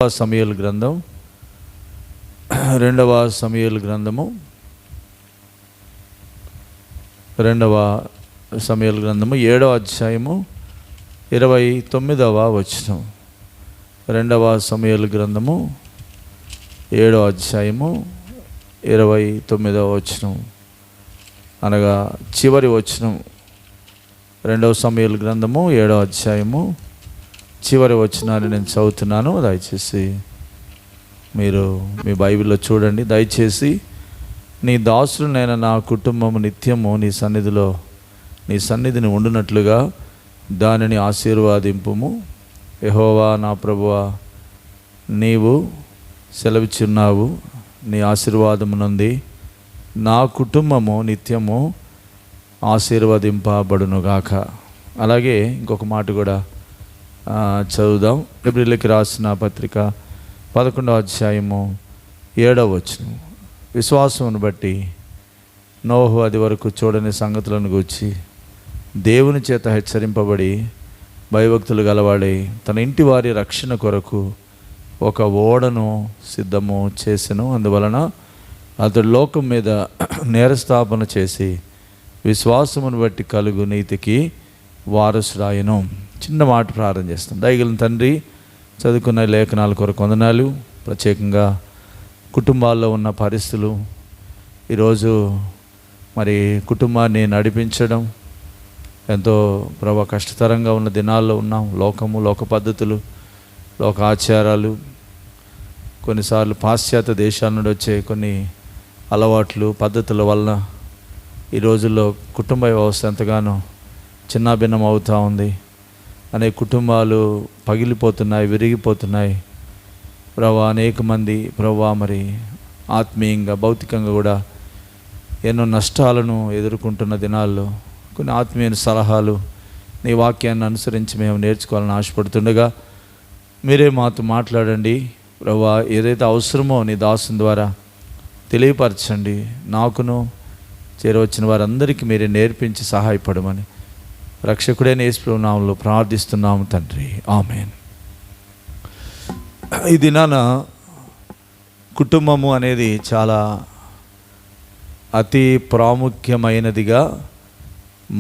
సమూయేలు గ్రంథం, రెండవ సమూయేలు గ్రంథము 7వ అధ్యాయము 29వ వచనం. 2వ సమూయేలు గ్రంథము 7వ అధ్యాయము 29వ వచనం, అనగా చివరి వచనం. 2వ సమూయేలు గ్రంథము 7వ అధ్యాయము చివరి వచనాన్ని నేను చదువుతున్నాను. దయచేసి మీరు మీ బైబిల్లో చూడండి. దయచేసి నీ దాసుడునైన నా కుటుంబము నిత్యము నీ సన్నిధిని ఉండునట్లుగా దానిని ఆశీర్వాదింపుము. యెహోవా నా ప్రభువా, నీవు సెలవిచ్చున్నావు, నీ ఆశీర్వాదమునంది నా కుటుంబము నిత్యము ఆశీర్వదింపబడునుగాక. అలాగే ఇంకొక మాట కూడా చదువుదాం. హెబ్రీయులకు రాసిన పత్రిక 11వ అధ్యాయము 7వ వచనం. విశ్వాసమును బట్టి నోహు అది వరకు చూడని సంగతులను గూర్చి దేవుని చేత హెచ్చరింపబడి భయభక్తులు గలవాడై తన ఇంటి వారి రక్షణ కొరకు ఒక ఓడను సిద్ధము చేసెను. అందువలన అతడు లోకం మీద నేరస్థాపన చేసి విశ్వాసమును బట్టి కలుగు నీతికి వారసుడాయెను. చిన్న మాట ప్రార్థన చేస్తాం. దయగలిగిన తండ్రి, చదువుకున్న లేఖనాల కొరకు వందనాలు. ప్రత్యేకంగా కుటుంబాల్లో ఉన్న పరిస్థితులు, ఈరోజు మరి కుటుంబాన్ని నడిపించడం ఎంతో కష్టతరంగా ఉన్న దినాల్లో ఉన్నాం. లోక పద్ధతులు, లోక ఆచారాలు, కొన్నిసార్లు పాశ్చాత్య దేశాల నుండి వచ్చే కొన్ని అలవాట్లు, పద్ధతుల వలన ఈ రోజుల్లో కుటుంబ వ్యవస్థ ఎంతగానో చిన్నాభిన్నం అవుతూ ఉంది. అనేక కుటుంబాలు పగిలిపోతున్నాయి, విరిగిపోతున్నాయి. అనేక మంది మరి ఆత్మీయంగా, భౌతికంగా కూడా ఎన్నో నష్టాలను ఎదుర్కొంటున్న దినాల్లో కొన్ని ఆత్మీయ సలహాలు నీ వాక్యాన్ని అనుసరించి మేము నేర్చుకోవాలని ఆశపడుతుండగా మీరే మాతో మాట్లాడండి. ఏదైతే అవసరమో నీ దాసుని ద్వారా తెలియపరచండి. నాకును చేరవచ్చిన వారందరికీ మీరే నేర్పించి సహాయపడమని రక్షకుడైన యేసు నామములో ప్రార్థిస్తున్నాము తండ్రి, ఆమేన్. ఈ దినాన కుటుంబము అనేది చాలా అతి ప్రాముఖ్యమైనదిగా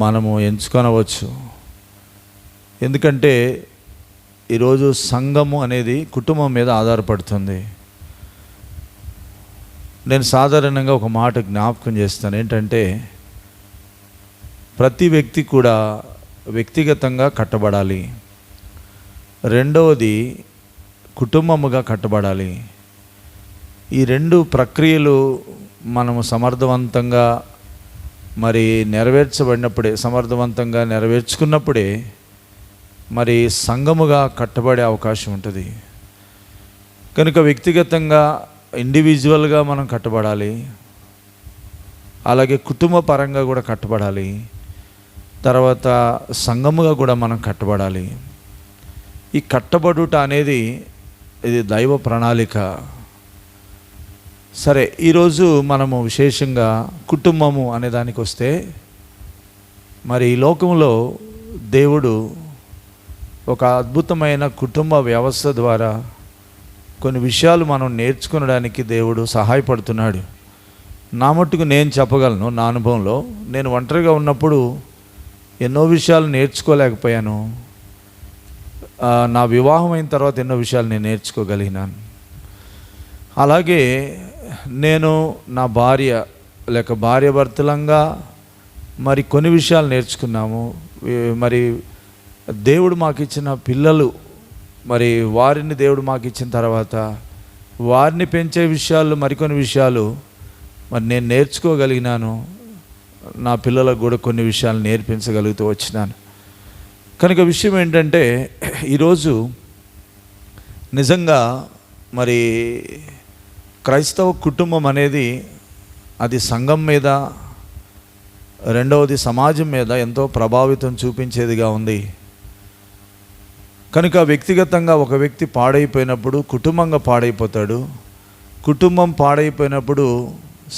మనము ఎంచుకొనవచ్చు. ఎందుకంటే ఈరోజు సంఘము అనేది కుటుంబం మీద ఆధారపడుతుంది. నేను సాధారణంగా ఒక మాట జ్ఞాపకం చేస్తాను. ఏంటంటే ప్రతి వ్యక్తి కూడా వ్యక్తిగతంగా కట్టబడాలి. రెండవది కుటుంబముగా కట్టబడాలి. ఈ రెండు ప్రక్రియలు మనము సమర్థవంతంగా మరి నెరవేర్చబడినప్పుడే, సమర్థవంతంగా నెరవేర్చుకున్నప్పుడే మరి సంఘముగా కట్టబడే అవకాశం ఉంటుంది. కనుక వ్యక్తిగతంగా, ఇండివిజువల్గా మనం కట్టబడాలి. అలాగే కుటుంబ పరంగా కూడా కట్టబడాలి. తర్వాత సంఘముగా కూడా మనం కట్టబడాలి. ఈ కట్టబడుట అనేది ఇది దైవ ప్రణాళిక. సరే, ఈరోజు మనము విశేషంగా కుటుంబము అనే దానికి వస్తే, మరి ఈ లోకంలో దేవుడు ఒక అద్భుతమైన కుటుంబ వ్యవస్థ ద్వారా కొన్ని విషయాలు మనం నేర్చుకునడానికి దేవుడు సహాయపడుతున్నాడు. నా మట్టుకు నేను చెప్పగలను. నా అనుభవంలో నేను ఒంటరిగా ఉన్నప్పుడు ఎన్నో విషయాలు నేర్చుకోలేకపోయాను. నా వివాహం అయిన తర్వాత ఎన్నో విషయాలు నేను నేర్చుకోగలిగినాను. అలాగే నేను నా భార్యాభర్తలంగా మరి కొన్ని విషయాలు నేర్చుకున్నాము. మరి దేవుడు మాకు ఇచ్చిన పిల్లలు, మరి వారిని దేవుడు మాకు ఇచ్చిన తర్వాత వారిని పెంచే విషయాలు, మరికొన్ని విషయాలు మరి నేను నేర్చుకోగలిగినాను. నా పిల్లలకు కూడా కొన్ని విషయాలు నేర్పించగలుగుతూ వచ్చినాను. కనుక విషయం ఏంటంటే, ఈరోజు నిజంగా మరి క్రైస్తవ కుటుంబం అనేది అది సంఘం మీద, రెండవది సమాజం మీద ఎంతో ప్రభావితం చూపించేదిగా ఉంది. కనుక వ్యక్తిగతంగా ఒక వ్యక్తి పాడైపోయినప్పుడు కుటుంబంగా పాడైపోతాడు. కుటుంబం పాడైపోయినప్పుడు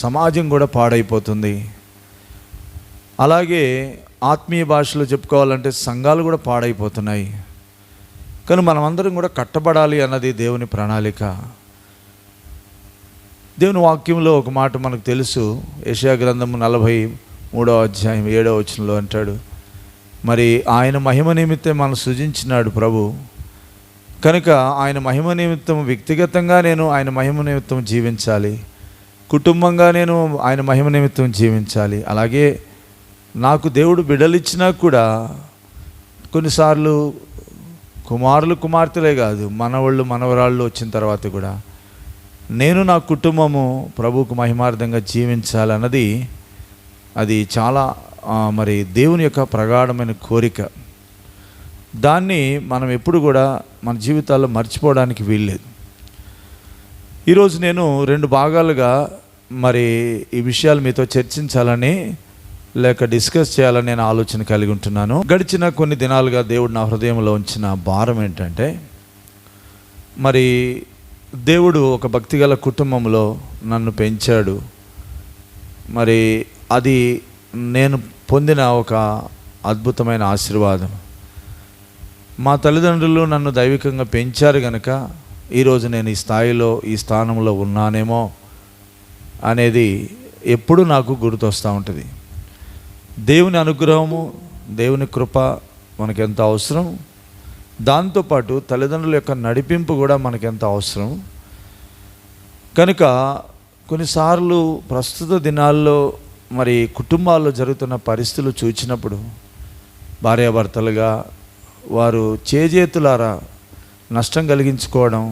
సమాజం కూడా పాడైపోతుంది. అలాగే ఆత్మీయ భాషలో చెప్పుకోవాలంటే సంఘాలు కూడా పాడైపోతున్నాయి. కానీ మనమందరం కూడా కట్టబడాలి అన్నది దేవుని ప్రణాళిక. దేవుని వాక్యంలో ఒక మాట మనకు తెలుసు. యెషయా గ్రంథము 43వ అధ్యాయం 7వ వచనంలో అంటాడు, మరి ఆయన మహిమ నిమిత్తం మనం సృజించినాడు ప్రభు, కనుక ఆయన మహిమ నిమిత్తం వ్యక్తిగతంగా నేను ఆయన మహిమ నిమిత్తం జీవించాలి, కుటుంబంగా నేను ఆయన మహిమ నిమిత్తం జీవించాలి. అలాగే నాకు దేవుడు బిడ్డలిచ్చినా కూడా కొన్నిసార్లు కుమారులు కుమార్తెలే కాదు, మనవాళ్ళు మనవరాళ్ళు వచ్చిన తర్వాత కూడా నేను నా కుటుంబము ప్రభువుకు మహిమార్థంగా జీవించాలన్నది అది చాలా మరి దేవుని యొక్క ప్రగాఢమైన కోరిక. దాన్ని మనం ఎప్పుడు కూడా మన జీవితాల్లో మర్చిపోవడానికి వీల్లేదు. ఈరోజు నేను 2 భాగాలుగా మరి ఈ విషయాలు మీతో చర్చించాలని లేక డిస్కస్ చేయాలని నేను ఆలోచన కలిగి ఉంటున్నాను. గడిచిన కొన్ని దినాలుగా దేవుడు నా హృదయంలో ఉంచిన భారం ఏంటంటే, మరి దేవుడు ఒక భక్తిగల కుటుంబంలో నన్ను పెంచాడు. మరి అది నేను పొందిన ఒక అద్భుతమైన ఆశీర్వాదం. మా తల్లిదండ్రులు నన్ను దైవికంగా పెంచారు కనుక ఈరోజు నేను ఈ స్థానంలో ఉన్నానేమో అనేది ఎప్పుడు నాకు గుర్తొస్తూ ఉంటుంది. దేవుని అనుగ్రహము, దేవుని కృప మనకెంత అవసరం, దాంతోపాటు తల్లిదండ్రుల యొక్క నడిపింపు కూడా మనకెంత అవసరం. కనుక కొన్నిసార్లు ప్రస్తుత దినాల్లో మరి కుటుంబాల్లో జరుగుతున్న పరిస్థితులు చూచినప్పుడు భార్యాభర్తలుగా వారు చేజేతులారా నష్టం కలిగించుకోవడం,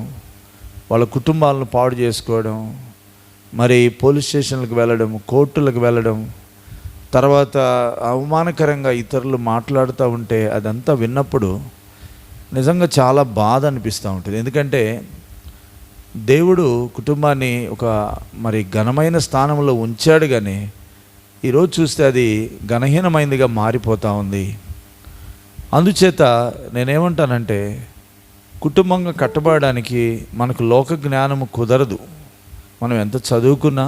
వాళ్ళ కుటుంబాలను పాడు చేసుకోవడం, మరి పోలీస్ స్టేషన్లకు వెళ్ళడం, కోర్టులకు వెళ్ళడం, తర్వాత అవమానకరంగా ఇతరులు మాట్లాడుతూ ఉంటే అదంతా విన్నప్పుడు నిజంగా చాలా బాధ అనిపిస్తూ ఉంటుంది. ఎందుకంటే దేవుడు కుటుంబాన్ని ఒక మరి ఘనమైన స్థానంలో ఉంచాడు, కానీ ఈరోజు చూస్తే అది ఘనహీనమైనదిగా మారిపోతూ ఉంది. అందుచేత నేనేమంటానంటే, కుటుంబంగా కట్టబడడానికి మనకు లోక జ్ఞానము కుదరదు. మనం ఎంత చదువుకున్నా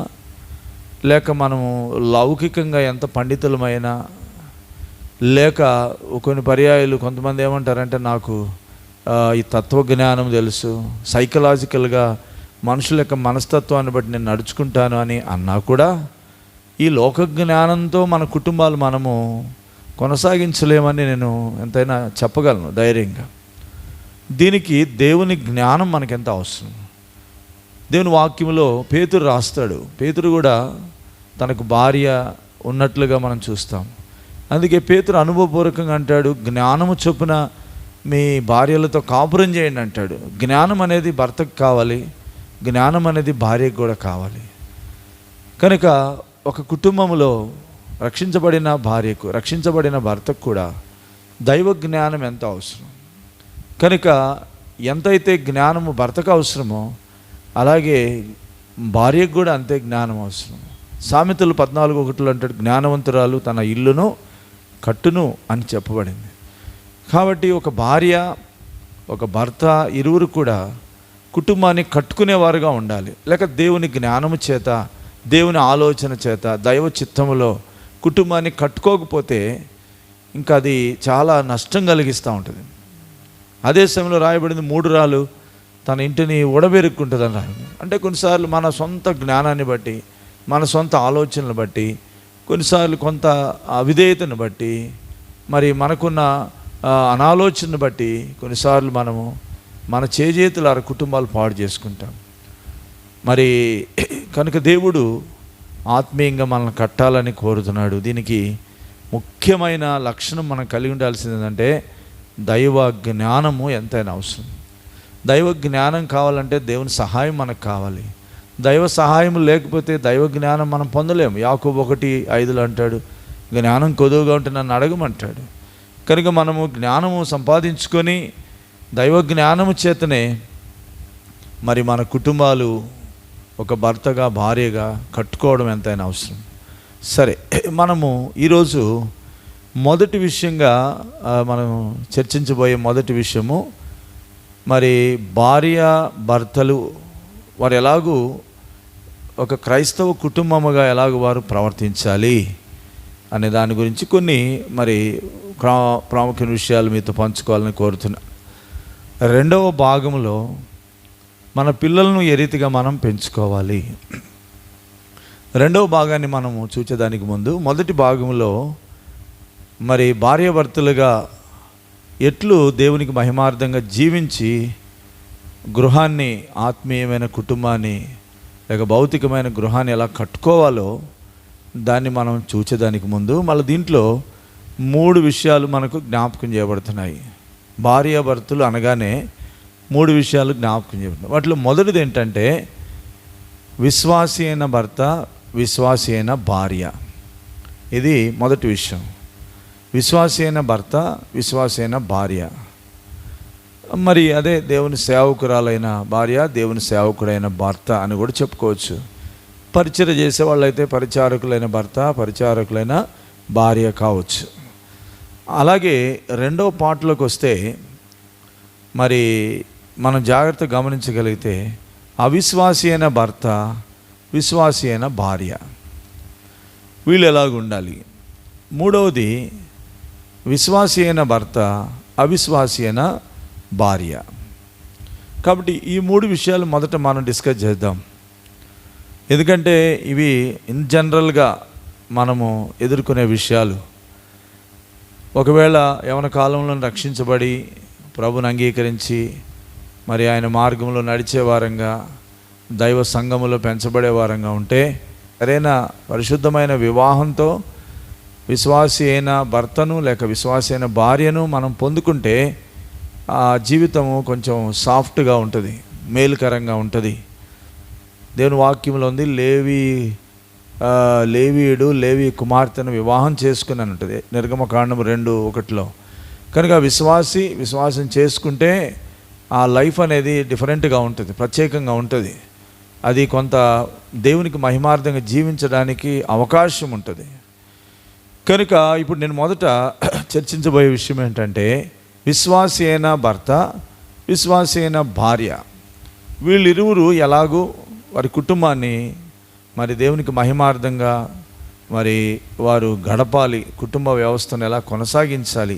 లేక మనము లౌకికంగా ఎంత పండితులమైనా, లేక కొన్ని పర్యాయాలు కొంతమంది ఏమంటారంటే నాకు ఈ తత్వజ్ఞానం తెలుసు, సైకలాజికల్గా మనుషుల యొక్క మనస్తత్వాన్ని బట్టి నేను నడుచుకుంటాను అని అన్నా కూడా ఈ లోక జ్ఞానంతో మన కుటుంబాలు మనము కొనసాగించలేమని నేను ఎంతైనా చెప్పగలను ధైర్యంగా. దీనికి దేవుని జ్ఞానం మనకెంత అవసరం. దేవుని వాక్యంలో పేతురు రాస్తాడు. పేతురు కూడా తనకు భార్య ఉన్నట్లుగా మనం చూస్తాం. అందుకే పేతురు అనుభవపూర్వకంగా అంటాడు, జ్ఞానము చొప్పున మీ భార్యలతో కాపురం చేయండి అంటాడు. జ్ఞానం అనేది భర్తకు కావాలి, జ్ఞానం అనేది భార్యకు కూడా కావాలి. కనుక ఒక కుటుంబంలో రక్షించబడిన భార్యకు, రక్షించబడిన భర్తకు కూడా దైవ జ్ఞానం ఎంత అవసరం. కనుక ఎంతైతే జ్ఞానము భర్తకు అవసరమో అలాగే భార్యకు కూడా అంతే జ్ఞానం అవసరం. సామెతలు 14:1 అంటాడు, జ్ఞానవంతురాలు తన ఇల్లును కట్టును అని చెప్పబడింది. కాబట్టి ఒక భార్య ఒక భర్త ఇరువురు కూడా కుటుంబాన్ని కట్టుకునేవారుగా ఉండాలి. లేక దేవుని జ్ఞానము చేత, దేవుని ఆలోచన చేత, దైవ చిత్తములో కుటుంబాన్ని కట్టుకోకపోతే ఇంకా అది చాలా నష్టం కలిగిస్తూ ఉంటుంది. అదే సమయంలో రాయబడింది 3 రాళ్ళు తన ఇంటిని ఉడబెరుక్కుంటుందని రాయబడింది. అంటే కొన్నిసార్లు మన సొంత జ్ఞానాన్ని బట్టి, మన సొంత ఆలోచనలు బట్టి, కొన్నిసార్లు కొంత అవిధేయతను బట్టి, మరి మనకున్న అనాలోచనను బట్టి కొన్నిసార్లు మనము మన చేజేతుల కుటుంబాలు పాడు చేసుకుంటాం. మరి కనుక దేవుడు ఆత్మీయంగా మనల్ని కట్టాలని కోరుతున్నాడు. దీనికి ముఖ్యమైన లక్షణం మనం కలిగి ఉండాల్సింది ఏంటంటే దైవ జ్ఞానము ఎంతైనా అవసరం. దైవ జ్ఞానం కావాలంటే దేవుని సహాయం మనకు కావాలి. దైవ సహాయం లేకపోతే దైవ జ్ఞానం మనం పొందలేము. యాకోబు 1:5 అంటాడు, జ్ఞానం కొదువుగా ఉంటే నన్ను అడగమంటాడు. కనుక మనము జ్ఞానము సంపాదించుకొని దైవ జ్ఞానము చేతనే మరి మన కుటుంబాలు ఒక భర్తగా భార్యగా కట్టుకోవడం ఎంతైనా అవసరం. సరే, మనము ఈరోజు మొదటి విషయంగా మనం చర్చించబోయే మొదటి విషయము, మరి భార్య భర్తలు వారు ఎలాగూ ఒక క్రైస్తవ కుటుంబముగా ఎలాగ వారు ప్రవర్తించాలి అనే దాని గురించి కొన్ని మరి ప్రాముఖ్యమైన విషయాలు మీతో పంచుకోవాలని కోరుతున్నా. రెండవ భాగంలో మన పిల్లలను ఏ రీతిగా మనం పెంచుకోవాలి, రెండవ భాగాన్ని మనము చూసేదానికి ముందు మొదటి భాగంలో మరి భార్యాభర్తలుగా ఎట్లు దేవునికి మహిమార్థంగా జీవించి గృహాన్ని, ఆత్మీయమైన కుటుంబాన్ని లేక భౌతికమైన గృహాన్ని ఎలా కట్టుకోవాలో దాన్ని మనం చూసేదానికి ముందు మళ్ళీ దీంట్లో 3 విషయాలు మనకు జ్ఞాపకం చేయబడుతున్నాయి. భార్యాభర్తలు అనగానే 3 విషయాలు జ్ఞాపకం చేయబడుతున్నాయి. వాటిలో మొదటిది ఏంటంటే విశ్వాసి అయిన భర్త, విశ్వాసి అయిన భార్య. ఇది మొదటి విషయం. విశ్వాసి అయిన భర్త, విశ్వాసి అయిన భార్య. మరి అదే దేవుని సేవకురాలైన భార్య, దేవుని సేవకుడైన భర్త అని కూడా చెప్పుకోవచ్చు. పరిచర్య చేసే వాళ్ళైతే పరిచారకులైన భర్త, పరిచారకులైన భార్య కావచ్చు. అలాగే రెండవ పాటలోకి వస్తే మరి మనం జాగ్రత్తగా గమనించగలిగితే అవిశ్వాసి అయిన భర్త, విశ్వాసి అయిన భార్య, వీళ్ళు ఎలాగ ఉండాలి. మూడవది విశ్వాసి అయిన భర్త, అవిశ్వాసి అయిన భార్య. కాబట్టి ఈ 3 విషయాలు మొదట మనం డిస్కస్ చేద్దాం. ఎందుకంటే ఇవి ఇన్ జనరల్గా మనము ఎదుర్కొనే విషయాలు. ఒకవేళ యవన కాలంలో రక్షించబడి ప్రభుని అంగీకరించి మరి ఆయన మార్గంలో నడిచే వారంగా, దైవ సంఘములో పెంచబడే వారంగా ఉంటే సరైన పరిశుద్ధమైన వివాహంతో విశ్వాసి అయిన భర్తను లేక విశ్వాసి అయిన భార్యను మనం పొందుకుంటే ఆ జీవితము కొంచెం సాఫ్ట్గా ఉంటుంది, మేలుకరంగా ఉంటుంది. దేవుని వాక్యంలో ఉంది, లేవీయుడు లేవి కుమార్తెను వివాహం చేసుకుని అని ఉంటుంది, నిర్గమకాండం 2:1. కనుక విశ్వాసం చేసుకుంటే ఆ లైఫ్ అనేది డిఫరెంట్గా ఉంటుంది, ప్రత్యేకంగా ఉంటుంది. అది కొంత దేవునికి మహిమార్థంగా జీవించడానికి అవకాశం ఉంటుంది. కనుక ఇప్పుడు నేను మొదట చర్చించబోయే విషయం ఏంటంటే విశ్వాసి అయిన భర్త, విశ్వాసి అయిన భార్య, వీళ్ళిరువురు ఎలాగూ వారి కుటుంబాన్ని మరి దేవునికి మహిమార్థంగా మరి వారు గడపాలి, కుటుంబ వ్యవస్థను ఎలా కొనసాగించాలి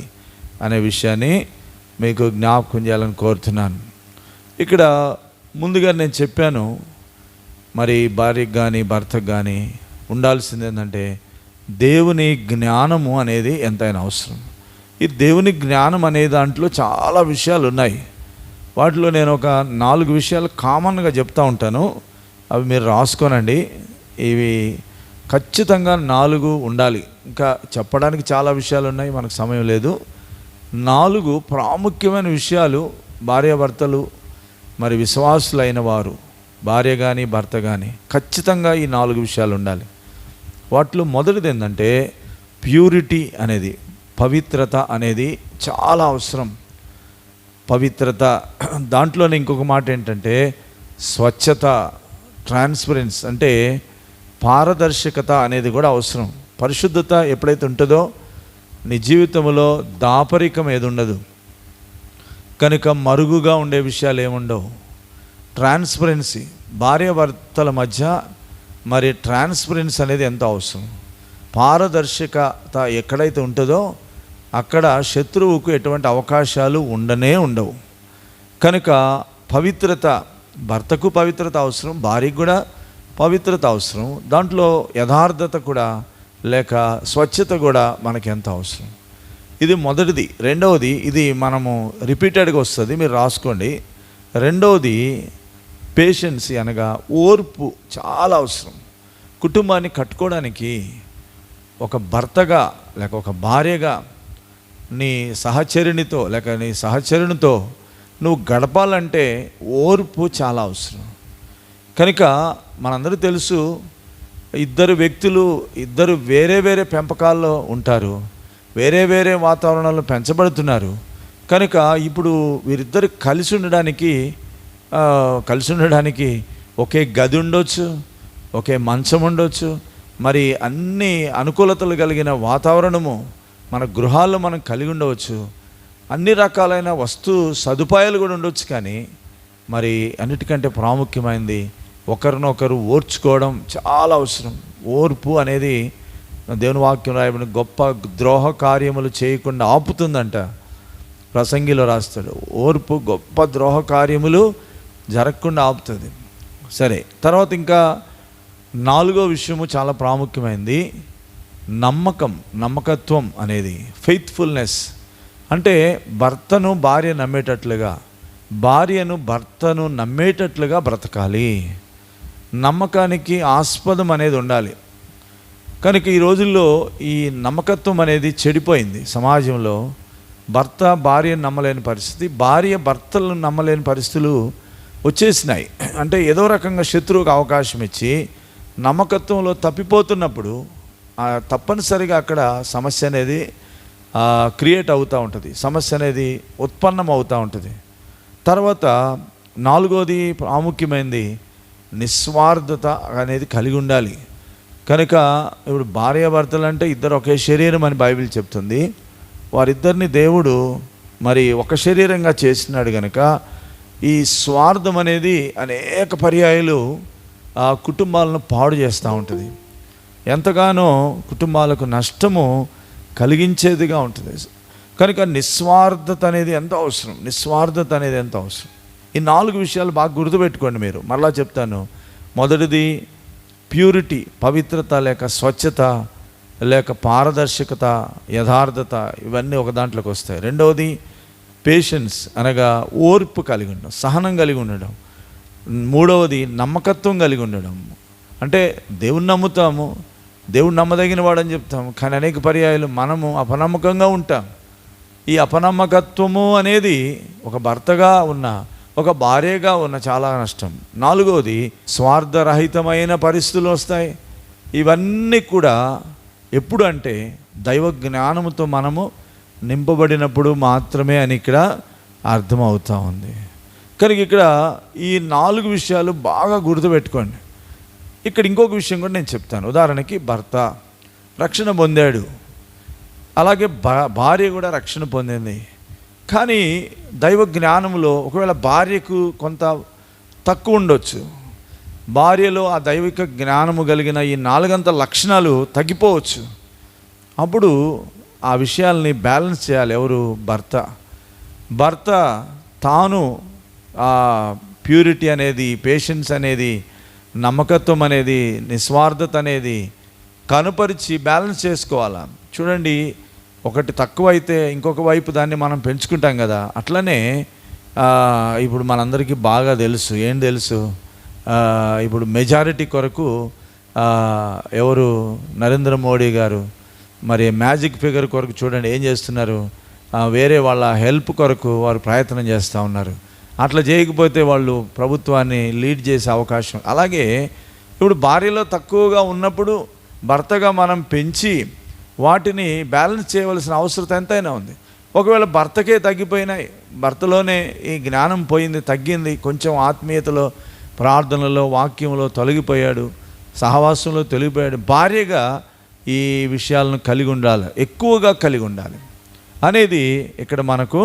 అనే విషయాన్ని మీకు జ్ఞాపకం చేయాలని కోరుతున్నాను. ఇక్కడ ముందుగా నేను చెప్పాను, మరి భార్యకు కానీ భర్తకు కానీ ఉండాల్సింది ఏంటంటే దేవుని జ్ఞానము అనేది ఎంతైనా అవసరం. ఈ దేవుని జ్ఞానం అనే దాంట్లో చాలా విషయాలు ఉన్నాయి. వాటిలో నేను ఒక 4 విషయాలు కామన్గా చెప్తూ ఉంటాను, అవి మీరు రాసుకోనండి. ఇవి ఖచ్చితంగా 4 ఉండాలి. ఇంకా చెప్పడానికి చాలా విషయాలు ఉన్నాయి, మనకు సమయం లేదు. 4 ప్రాముఖ్యమైన విషయాలు భార్యాభర్తలు మరి విశ్వాసులైన వారు, భార్య కానీ భర్త కానీ ఖచ్చితంగా ఈ 4 విషయాలు ఉండాలి. వాటిలో మొదటిది ఏంటంటే ప్యూరిటీ అనేది, పవిత్రత అనేది చాలా అవసరం. పవిత్రత, దాంట్లోనే ఇంకొక మాట ఏంటంటే స్వచ్ఛత, ట్రాన్స్పరెన్స్ అంటే పారదర్శకత అనేది కూడా అవసరం. పరిశుద్ధత ఎప్పుడైతే ఉంటుందో నీ జీవితంలో దాపరికం ఏది ఉండదు, కనుక మరుగుగా ఉండే విషయాలు ఏముండవు. ట్రాన్స్పరెన్సీ, భార్యాభర్తల మధ్య మరి ట్రాన్స్పరెన్సీ అనేది ఎంత అవసరం. పారదర్శకత ఎక్కడైతే ఉంటుందో అక్కడ శత్రువుకు ఎటువంటి అవకాశాలు ఉండవు. కనుక పవిత్రత, భర్తకు పవిత్రత అవసరం, భార్యకు కూడా పవిత్రత అవసరం. దాంట్లో యథార్థత కూడా లేక స్వచ్ఛత కూడా మనకి ఎంత అవసరం. ఇది మొదటిది. రెండవది, ఇది మనము రిపీటెడ్గా వస్తుంది, మీరు రాసుకోండి. రెండవది పేషెన్సీ అనగా ఓర్పు చాలా అవసరం. కుటుంబాన్ని కట్టుకోవడానికి ఒక భర్తగా లేక ఒక భార్యగా నీ సహచరునితో లేక నీ సహచరునితో నువ్వు గడపాలంటే ఓర్పు చాలా అవసరం. కనుక మనందరూ తెలుసు, ఇద్దరు వ్యక్తులు వేరే వేరే పెంపకాల్లో ఉంటారు, వేరే వేరే వాతావరణంలో పెంచబడుతున్నారు. కనుక ఇప్పుడు వీరిద్దరు కలిసి ఉండడానికి ఒకే గది ఉండొచ్చు, ఒకే మంచం ఉండొచ్చు, మరి అన్ని అనుకూలతలు కలిగిన వాతావరణము మన గృహాల్లో మనం కలిగి ఉండవచ్చు, అన్ని రకాలైన వస్తు సదుపాయాలు కూడా ఉండొచ్చు. కానీ మరి అన్నిటికంటే ప్రాముఖ్యమైనది ఒకరినొకరు ఓర్చుకోవడం చాలా అవసరం. ఓర్పు అనేది దేవుని వాక్యం రాయబడిన గొప్ప ద్రోహ కార్యములు చేయకుండా ఆపుతుందంట. ప్రసంగిలో రాస్తాడు, ఓర్పు గొప్ప ద్రోహ కార్యములు జరగకుండా ఆపుతుంది. సరే, తర్వాత ఇంకా 4వ విషయము చాలా ప్రాముఖ్యమైనది, నమ్మకత్వం అనేది, ఫెయిత్ఫుల్నెస్. అంటే భర్తను భార్య నమ్మేటట్లుగా, భార్యను భర్తను నమ్మేటట్లుగా బ్రతకాలి. నమ్మకానికి ఆస్పదం అనేది ఉండాలి. కనుక ఈ రోజుల్లో ఈ నమ్మకత్వం అనేది చెడిపోయింది సమాజంలో. భర్త భార్యను నమ్మలేని పరిస్థితి, భార్య భర్తలను నమ్మలేని పరిస్థితులు వచ్చేసినాయి. అంటే ఏదో రకంగా శత్రువుకు అవకాశం ఇచ్చి నమ్మకత్వంలో తప్పిపోతున్నప్పుడు తప్పనిసరిగా అక్కడ సమస్య అనేది క్రియేట్ అవుతూ ఉంటుంది, సమస్య అనేది ఉత్పన్నం అవుతూ ఉంటుంది. తర్వాత 4వది ప్రాముఖ్యమైనది, నిస్వార్థత అనేది కలిగి ఉండాలి. కనుక ఇప్పుడు భార్యాభర్తలు అంటే ఇద్దరు ఒకే శరీరం అని బైబిల్ చెప్తుంది. వారిద్దరిని దేవుడు మరి ఒక శరీరంగా చేసినాడు. కనుక ఈ స్వార్థం అనేది అనేక పర్యాయాలు ఆ కుటుంబాలను పాడు చేస్తూ ఉంటుంది, ఎంతగానో కుటుంబాలకు నష్టము కలిగించేదిగా ఉంటుంది. కనుక నిస్వార్థత అనేది ఎంత అవసరం, నిస్వార్థత అనేది ఎంత అవసరం. ఈ 4 విషయాలు బాగా గుర్తుపెట్టుకోండి మీరు. మరలా చెప్తాను. మొదటిది ప్యూరిటీ, పవిత్రత లేక స్వచ్ఛత లేక పారదర్శకత, యథార్థత, ఇవన్నీ ఒక దాంట్లోకి వస్తాయి. రెండవది పేషెన్స్ అనగా ఓర్పు కలిగి ఉండడం, సహనం కలిగి ఉండడం. మూడవది నమ్మకత్వం కలిగి ఉండడం. అంటే దేవుని నమ్ముతాము, దేవుడు నమ్మదగిన వాడని చెప్తాము, కానీ అనేక పర్యాయాలు మనము అపనమ్మకంగా ఉంటాం. ఈ అపనమ్మకత్వము అనేది ఒక భర్తగా ఉన్న, ఒక భార్యగా ఉన్న చాలా నష్టం. 4వది స్వార్థరహితమైన పరిస్థితులు వస్తాయి. ఇవన్నీ కూడా ఎప్పుడు అంటే దైవ జ్ఞానముతో మనము నింపబడినప్పుడు మాత్రమే అని ఇక్కడ అర్థమవుతూ ఉంది. కనుక ఇక్కడ ఈ 4 విషయాలు బాగా గుర్తుపెట్టుకోండి. ఇక్కడ ఇంకొక విషయం కూడా నేను చెప్తాను. ఉదాహరణకి భర్త రక్షణ పొందాడు, అలాగే భార్య కూడా రక్షణ పొందింది. కానీ దైవ జ్ఞానంలో ఒకవేళ భార్యకు కొంత తక్కువ ఉండొచ్చు, భార్యలో ఆ దైవిక జ్ఞానము కలిగిన ఈ 4 లక్షణాలు తగ్గిపోవచ్చు. అప్పుడు ఆ విషయాల్ని బ్యాలెన్స్ చేయాలి ఎవరు? భర్త తాను ఆ ప్యూరిటీ అనేది, పేషెన్స్ అనేది, నమ్మకత్వం అనేది, నిస్వార్థత అనేది కనుపరిచి బ్యాలెన్స్ చేసుకోవాలా. చూడండి, ఒకటి తక్కువ అయితే ఇంకొక వైపు దాన్ని మనం పెంచుకుంటాం కదా. అట్లనే ఇప్పుడు మనందరికీ బాగా తెలుసు, ఏం తెలుసు, ఇప్పుడు మెజారిటీ కొరకు ఎవరు, నరేంద్ర మోడీ గారు మరి మ్యాజిక్ ఫిగర్ కొరకు చూడండి ఏం చేస్తున్నారు, వేరే వాళ్ళ హెల్ప్ కొరకు వారు ప్రయత్నం చేస్తూ ఉన్నారు. అట్లా చేయకపోతే వాళ్ళు ప్రభుత్వాన్ని లీడ్ చేసే అవకాశం. అలాగే ఇప్పుడు భార్యలో తక్కువగా ఉన్నప్పుడు భర్తగా మనం పెంచి వాటిని బ్యాలెన్స్ చేయవలసిన అవసరం ఎంతైనా ఉంది. ఒకవేళ భర్తకే తగ్గిపోయినాయి, భర్తలోనే ఈ జ్ఞానం పోయింది, తగ్గింది, కొంచెం ఆత్మీయతలో, ప్రార్థనలో, వాక్యంలో తొలగిపోయాడు, సహవాసంలో తొలగిపోయాడు, భార్యగా ఈ విషయాలను కలిగి ఉండాలి, ఎక్కువగా కలిగి ఉండాలి అనేది ఇక్కడ మనకు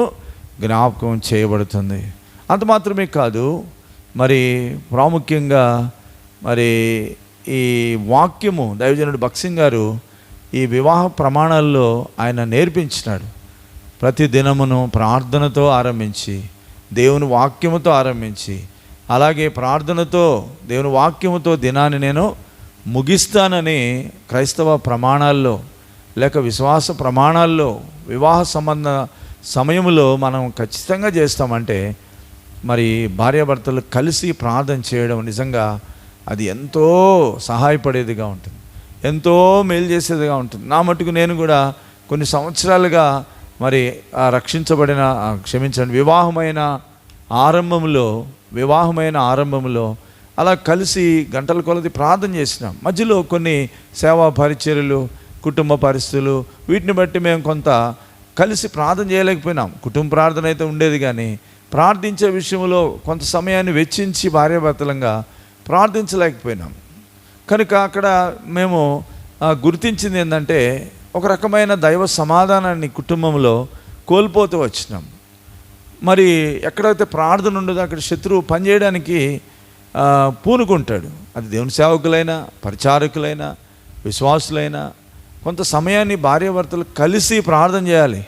జ్ఞాపకం చేయబడుతుంది. అంత మాత్రమే కాదు, మరి ప్రాముఖ్యంగా మరి ఈ వాక్యము దైవజనుడు భక్సింగ్ గారు ఈ వివాహ ప్రమాణాల్లో ఆయన నేర్పించినాడు. ప్రతి దినమును ప్రార్థనతో ఆరంభించి, దేవుని వాక్యముతో ఆరంభించి, అలాగే ప్రార్థనతో దేవుని వాక్యముతో దినాన్ని నేను ముగిస్తానని క్రైస్తవ ప్రమాణాల్లో లేక విశ్వాస ప్రమాణాల్లో వివాహ సంబంధ సమయంలో మనం ఖచ్చితంగా చేస్తామంటే మరి భార్యాభర్తలు కలిసి ప్రార్థన చేయడం నిజంగా అది ఎంతో సహాయపడేదిగా ఉంటుంది, ఎంతో మేలు చేసేదిగా ఉంటుంది. నా మటుకు నేను కూడా కొన్ని సంవత్సరాలుగా మరి రక్షించబడిన వివాహమైన ఆరంభంలో అలా కలిసి గంటల కొలది ప్రార్థన చేసినాం. మధ్యలో కొన్ని సేవా పరిచర్యలు, కుటుంబ పరిస్థితులు, వీటిని బట్టి మేము కొంత కలిసి ప్రార్థన చేయలేకపోయినాం. కుటుంబ ప్రార్థన అయితే ఉండేది, కానీ ప్రార్థించే విషయంలో కొంత సమయాన్ని వెచ్చించి భార్యాభర్తలంగా ప్రార్థించలేకపోయినాం. కనుక అక్కడ మేము గుర్తించింది ఏంటంటే ఒక రకమైన దైవ సమాధానాన్ని కుటుంబంలో కోల్పోతూ వచ్చినాం. మరి ఎక్కడైతే ప్రార్థన ఉండదో అక్కడ శత్రువు పనిచేయడానికి పూనుకుంటాడు. అది దేవుని సేవకులైనా, పరిచారకులైనా, విశ్వాసులైనా కొంత సమయాన్ని భార్యాభర్తలు కలిసి ప్రార్థన చేయాలి.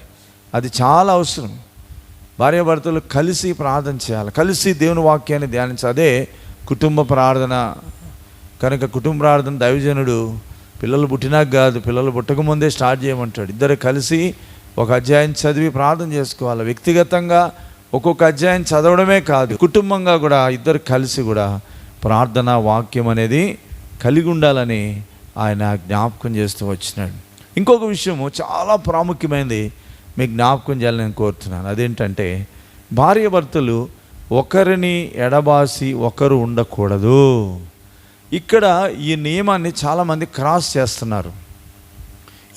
అది చాలా అవసరం. భార్యాభర్తలు కలిసి ప్రార్థన చేయాలి, కలిసి దేవుని వాక్యాన్ని ధ్యానించాలి. అదే కుటుంబ ప్రార్థన. కనుక కుటుంబ ప్రార్థన దైవజనుడు పిల్లలు పుట్టినాక కాదు, పిల్లలు పుట్టకముందే స్టార్ట్ చేయమంటాడు. ఇద్దరు కలిసి ఒక అధ్యాయం చదివి ప్రార్థన చేసుకోవాలి. వ్యక్తిగతంగా ఒక్కొక్క అధ్యాయం చదవడమే కాదు, కుటుంబంగా కూడా ఇద్దరు కలిసి కూడా ప్రార్థన వాక్యం అనేది కలిగి ఉండాలని ఆయన జ్ఞాపకం చేస్తూ వచ్చినాడు. ఇంకొక విషయము చాలా ప్రాముఖ్యమైనది మీకు జ్ఞాపకం చేయాలని నేను కోరుతున్నాను. అదేంటంటే భార్యాభర్తలు ఒకరిని ఎడబాసి ఒకరు ఉండకూడదు. ఇక్కడ ఈ నియమాన్ని చాలామంది క్రాస్ చేస్తున్నారు,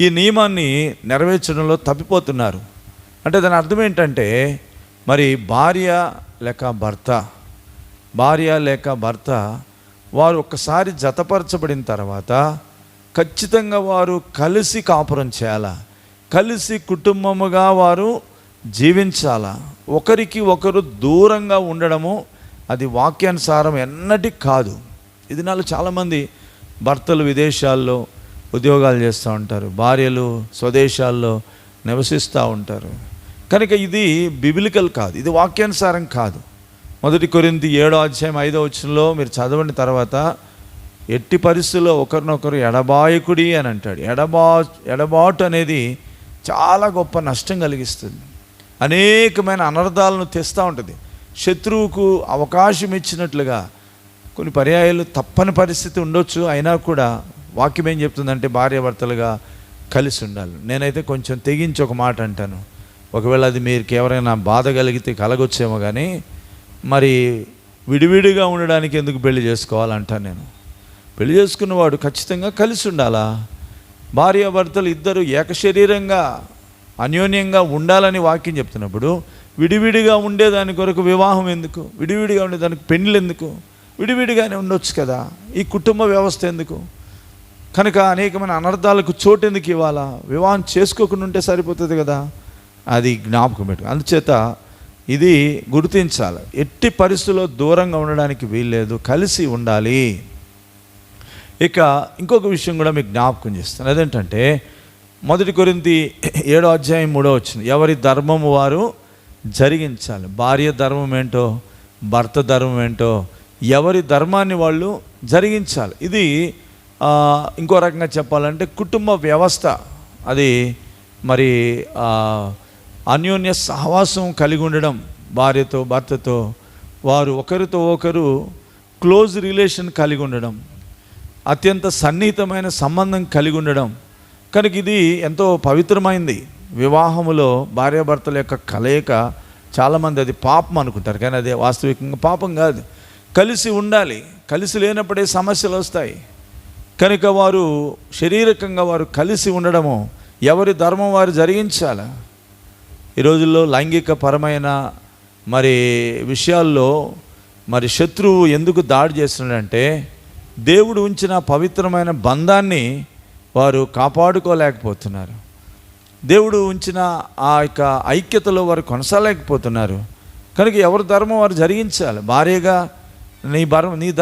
ఈ నియమాన్ని నెరవేర్చడంలో తప్పిపోతున్నారు. అంటే దాని అర్థం ఏంటంటే మరి భార్య లేక భర్త వారు ఒక్కసారి జతపరచబడిన తర్వాత ఖచ్చితంగా వారు కలిసి కాపురం చేయాలా, కలిసి కుటుంబముగా వారు జీవించాలా. ఒకరికి ఒకరు దూరంగా ఉండడము అది వాక్యానుసారం ఎన్నటికి కాదు. ఇది నాలో చాలామంది భర్తలు విదేశాల్లో ఉద్యోగాలు చేస్తూ ఉంటారు, భార్యలు స్వదేశాల్లో నివసిస్తూ ఉంటారు. కనుక ఇది బిబిలికల్ కాదు, ఇది వాక్యానుసారం కాదు. 1 కొరింథీ 7:5 మీరు చదవండి. తర్వాత ఎట్టి పరిస్థితుల్లో ఒకరినొకరు ఎడబాయకుడి అని అంటాడు. ఎడబాటు అనేది చాలా గొప్ప నష్టం కలిగిస్తుంది, అనేకమైన అనర్థాలను తెస్తూ ఉంటుంది. శత్రువుకు అవకాశం ఇచ్చినట్లుగా కొన్ని పర్యాయాలు తప్పని పరిస్థితి ఉండొచ్చు, అయినా కూడా వాక్యం ఏం చెప్తుందంటే భార్యాభర్తలుగా కలిసి ఉండాలి. నేనైతే కొంచెం తెగించి ఒక మాట అంటాను, ఒకవేళ అది మీకు ఎవరైనా బాధ కలిగితే కలగొచ్చేమో కానీ మరి విడివిడిగా ఉండడానికి ఎందుకు పెళ్లి చేసుకోవాలంటాను నేను. పెళ్లి చేసుకున్నవాడు ఖచ్చితంగా కలిసి ఉండాలా. భార్యాభర్తలు ఇద్దరు ఏకశరీరంగా అన్యోన్యంగా ఉండాలని వాక్యం చెప్తున్నప్పుడు విడివిడిగా ఉండేదాని కొరకు వివాహం ఎందుకు, విడివిడిగా ఉండేదానికి పెళ్ళి ఎందుకు, విడివిడిగానే ఉండొచ్చు కదా, ఈ కుటుంబ వ్యవస్థ ఎందుకు? కనుక అనేకమైన అనర్థాలకు చోటు ఎందుకు ఇవ్వాలా? వివాహం చేసుకోకుండా ఉంటే సరిపోతుంది కదా. అది జ్ఞాపకం పెట్టు. అందుచేత ఇది గుర్తించాలి, ఎట్టి పరిస్థితుల్లో దూరంగా ఉండడానికి వీల్లేదు, కలిసి ఉండాలి. ఇక ఇంకొక విషయం కూడా మీకు జ్ఞాపకం చేస్తాను. అదేంటంటే 1 కొరింథీ 7:3 ఎవరి ధర్మము వారు జరిగించాలి. భార్య ధర్మం ఏంటో, భర్త ధర్మం ఏంటో, ఎవరి ధర్మాన్ని వాళ్ళు జరిగించాలి. ఇది ఇంకో రకంగా చెప్పాలంటే కుటుంబ వ్యవస్థ. అది మరి అన్యోన్య సహవాసం కలిగి ఉండడం, భార్యతో భర్తతో వారు ఒకరితో ఒకరు క్లోజ్ రిలేషన్ కలిగి ఉండడం, అత్యంత సన్నిహితమైన సంబంధం కలిగి ఉండడం. కనుక ఇది ఎంతో పవిత్రమైంది. వివాహములో భార్యాభర్తల యొక్క కలయిక చాలామంది అది పాపం అనుకుంటారు, కానీ అది వాస్తవికంగా పాపం కాదు. కలిసి ఉండాలి, కలిసి లేనప్పుడే సమస్యలు వస్తాయి. కనుక వారు శారీరకంగా వారు కలిసి ఉండడము, ఎవరి ధర్మం వారు జరిగించాలి. ఈ రోజుల్లో లైంగిక పరమైన మరి విషయాల్లో మరి శత్రువు ఎందుకు దాడి చేస్తున్నాడంటే దేవుడు ఉంచిన పవిత్రమైన బంధాన్ని వారు కాపాడుకోలేకపోతున్నారు, దేవుడు ఉంచిన ఆ యొక్క ఐక్యతలో వారు కొనసాగలేకపోతున్నారు. కనుక ఎవరి ధర్మం వారు జరిగించాలి. భార్యగా నీ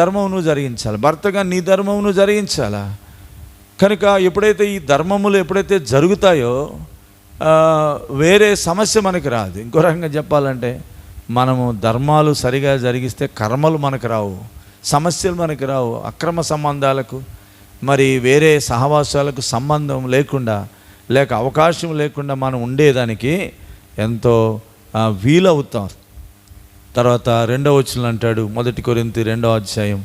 ధర్మం నువ్వు జరిగించాలి, భర్తగా నీ ధర్మం నువ్వు జరిగించాలా. కనుక ఎప్పుడైతే ఈ ధర్మములు ఎప్పుడైతే జరుగుతాయో వేరే సమస్య మనకి రాదు. ఇంకో రకంగా చెప్పాలంటే మనము ధర్మాలు సరిగా జరిగిస్తే కర్మలు మనకు రావు, సమస్యలు మనకు రావు. అక్రమ సంబంధాలకు మరి వేరే సహవాసాలకు సంబంధం లేకుండా లేక అవకాశం లేకుండా మనం ఉండేదానికి ఎంతో వీలవుతాం. తర్వాత 2వ వచనం అంటాడు, 1 కొరింథీ 2:7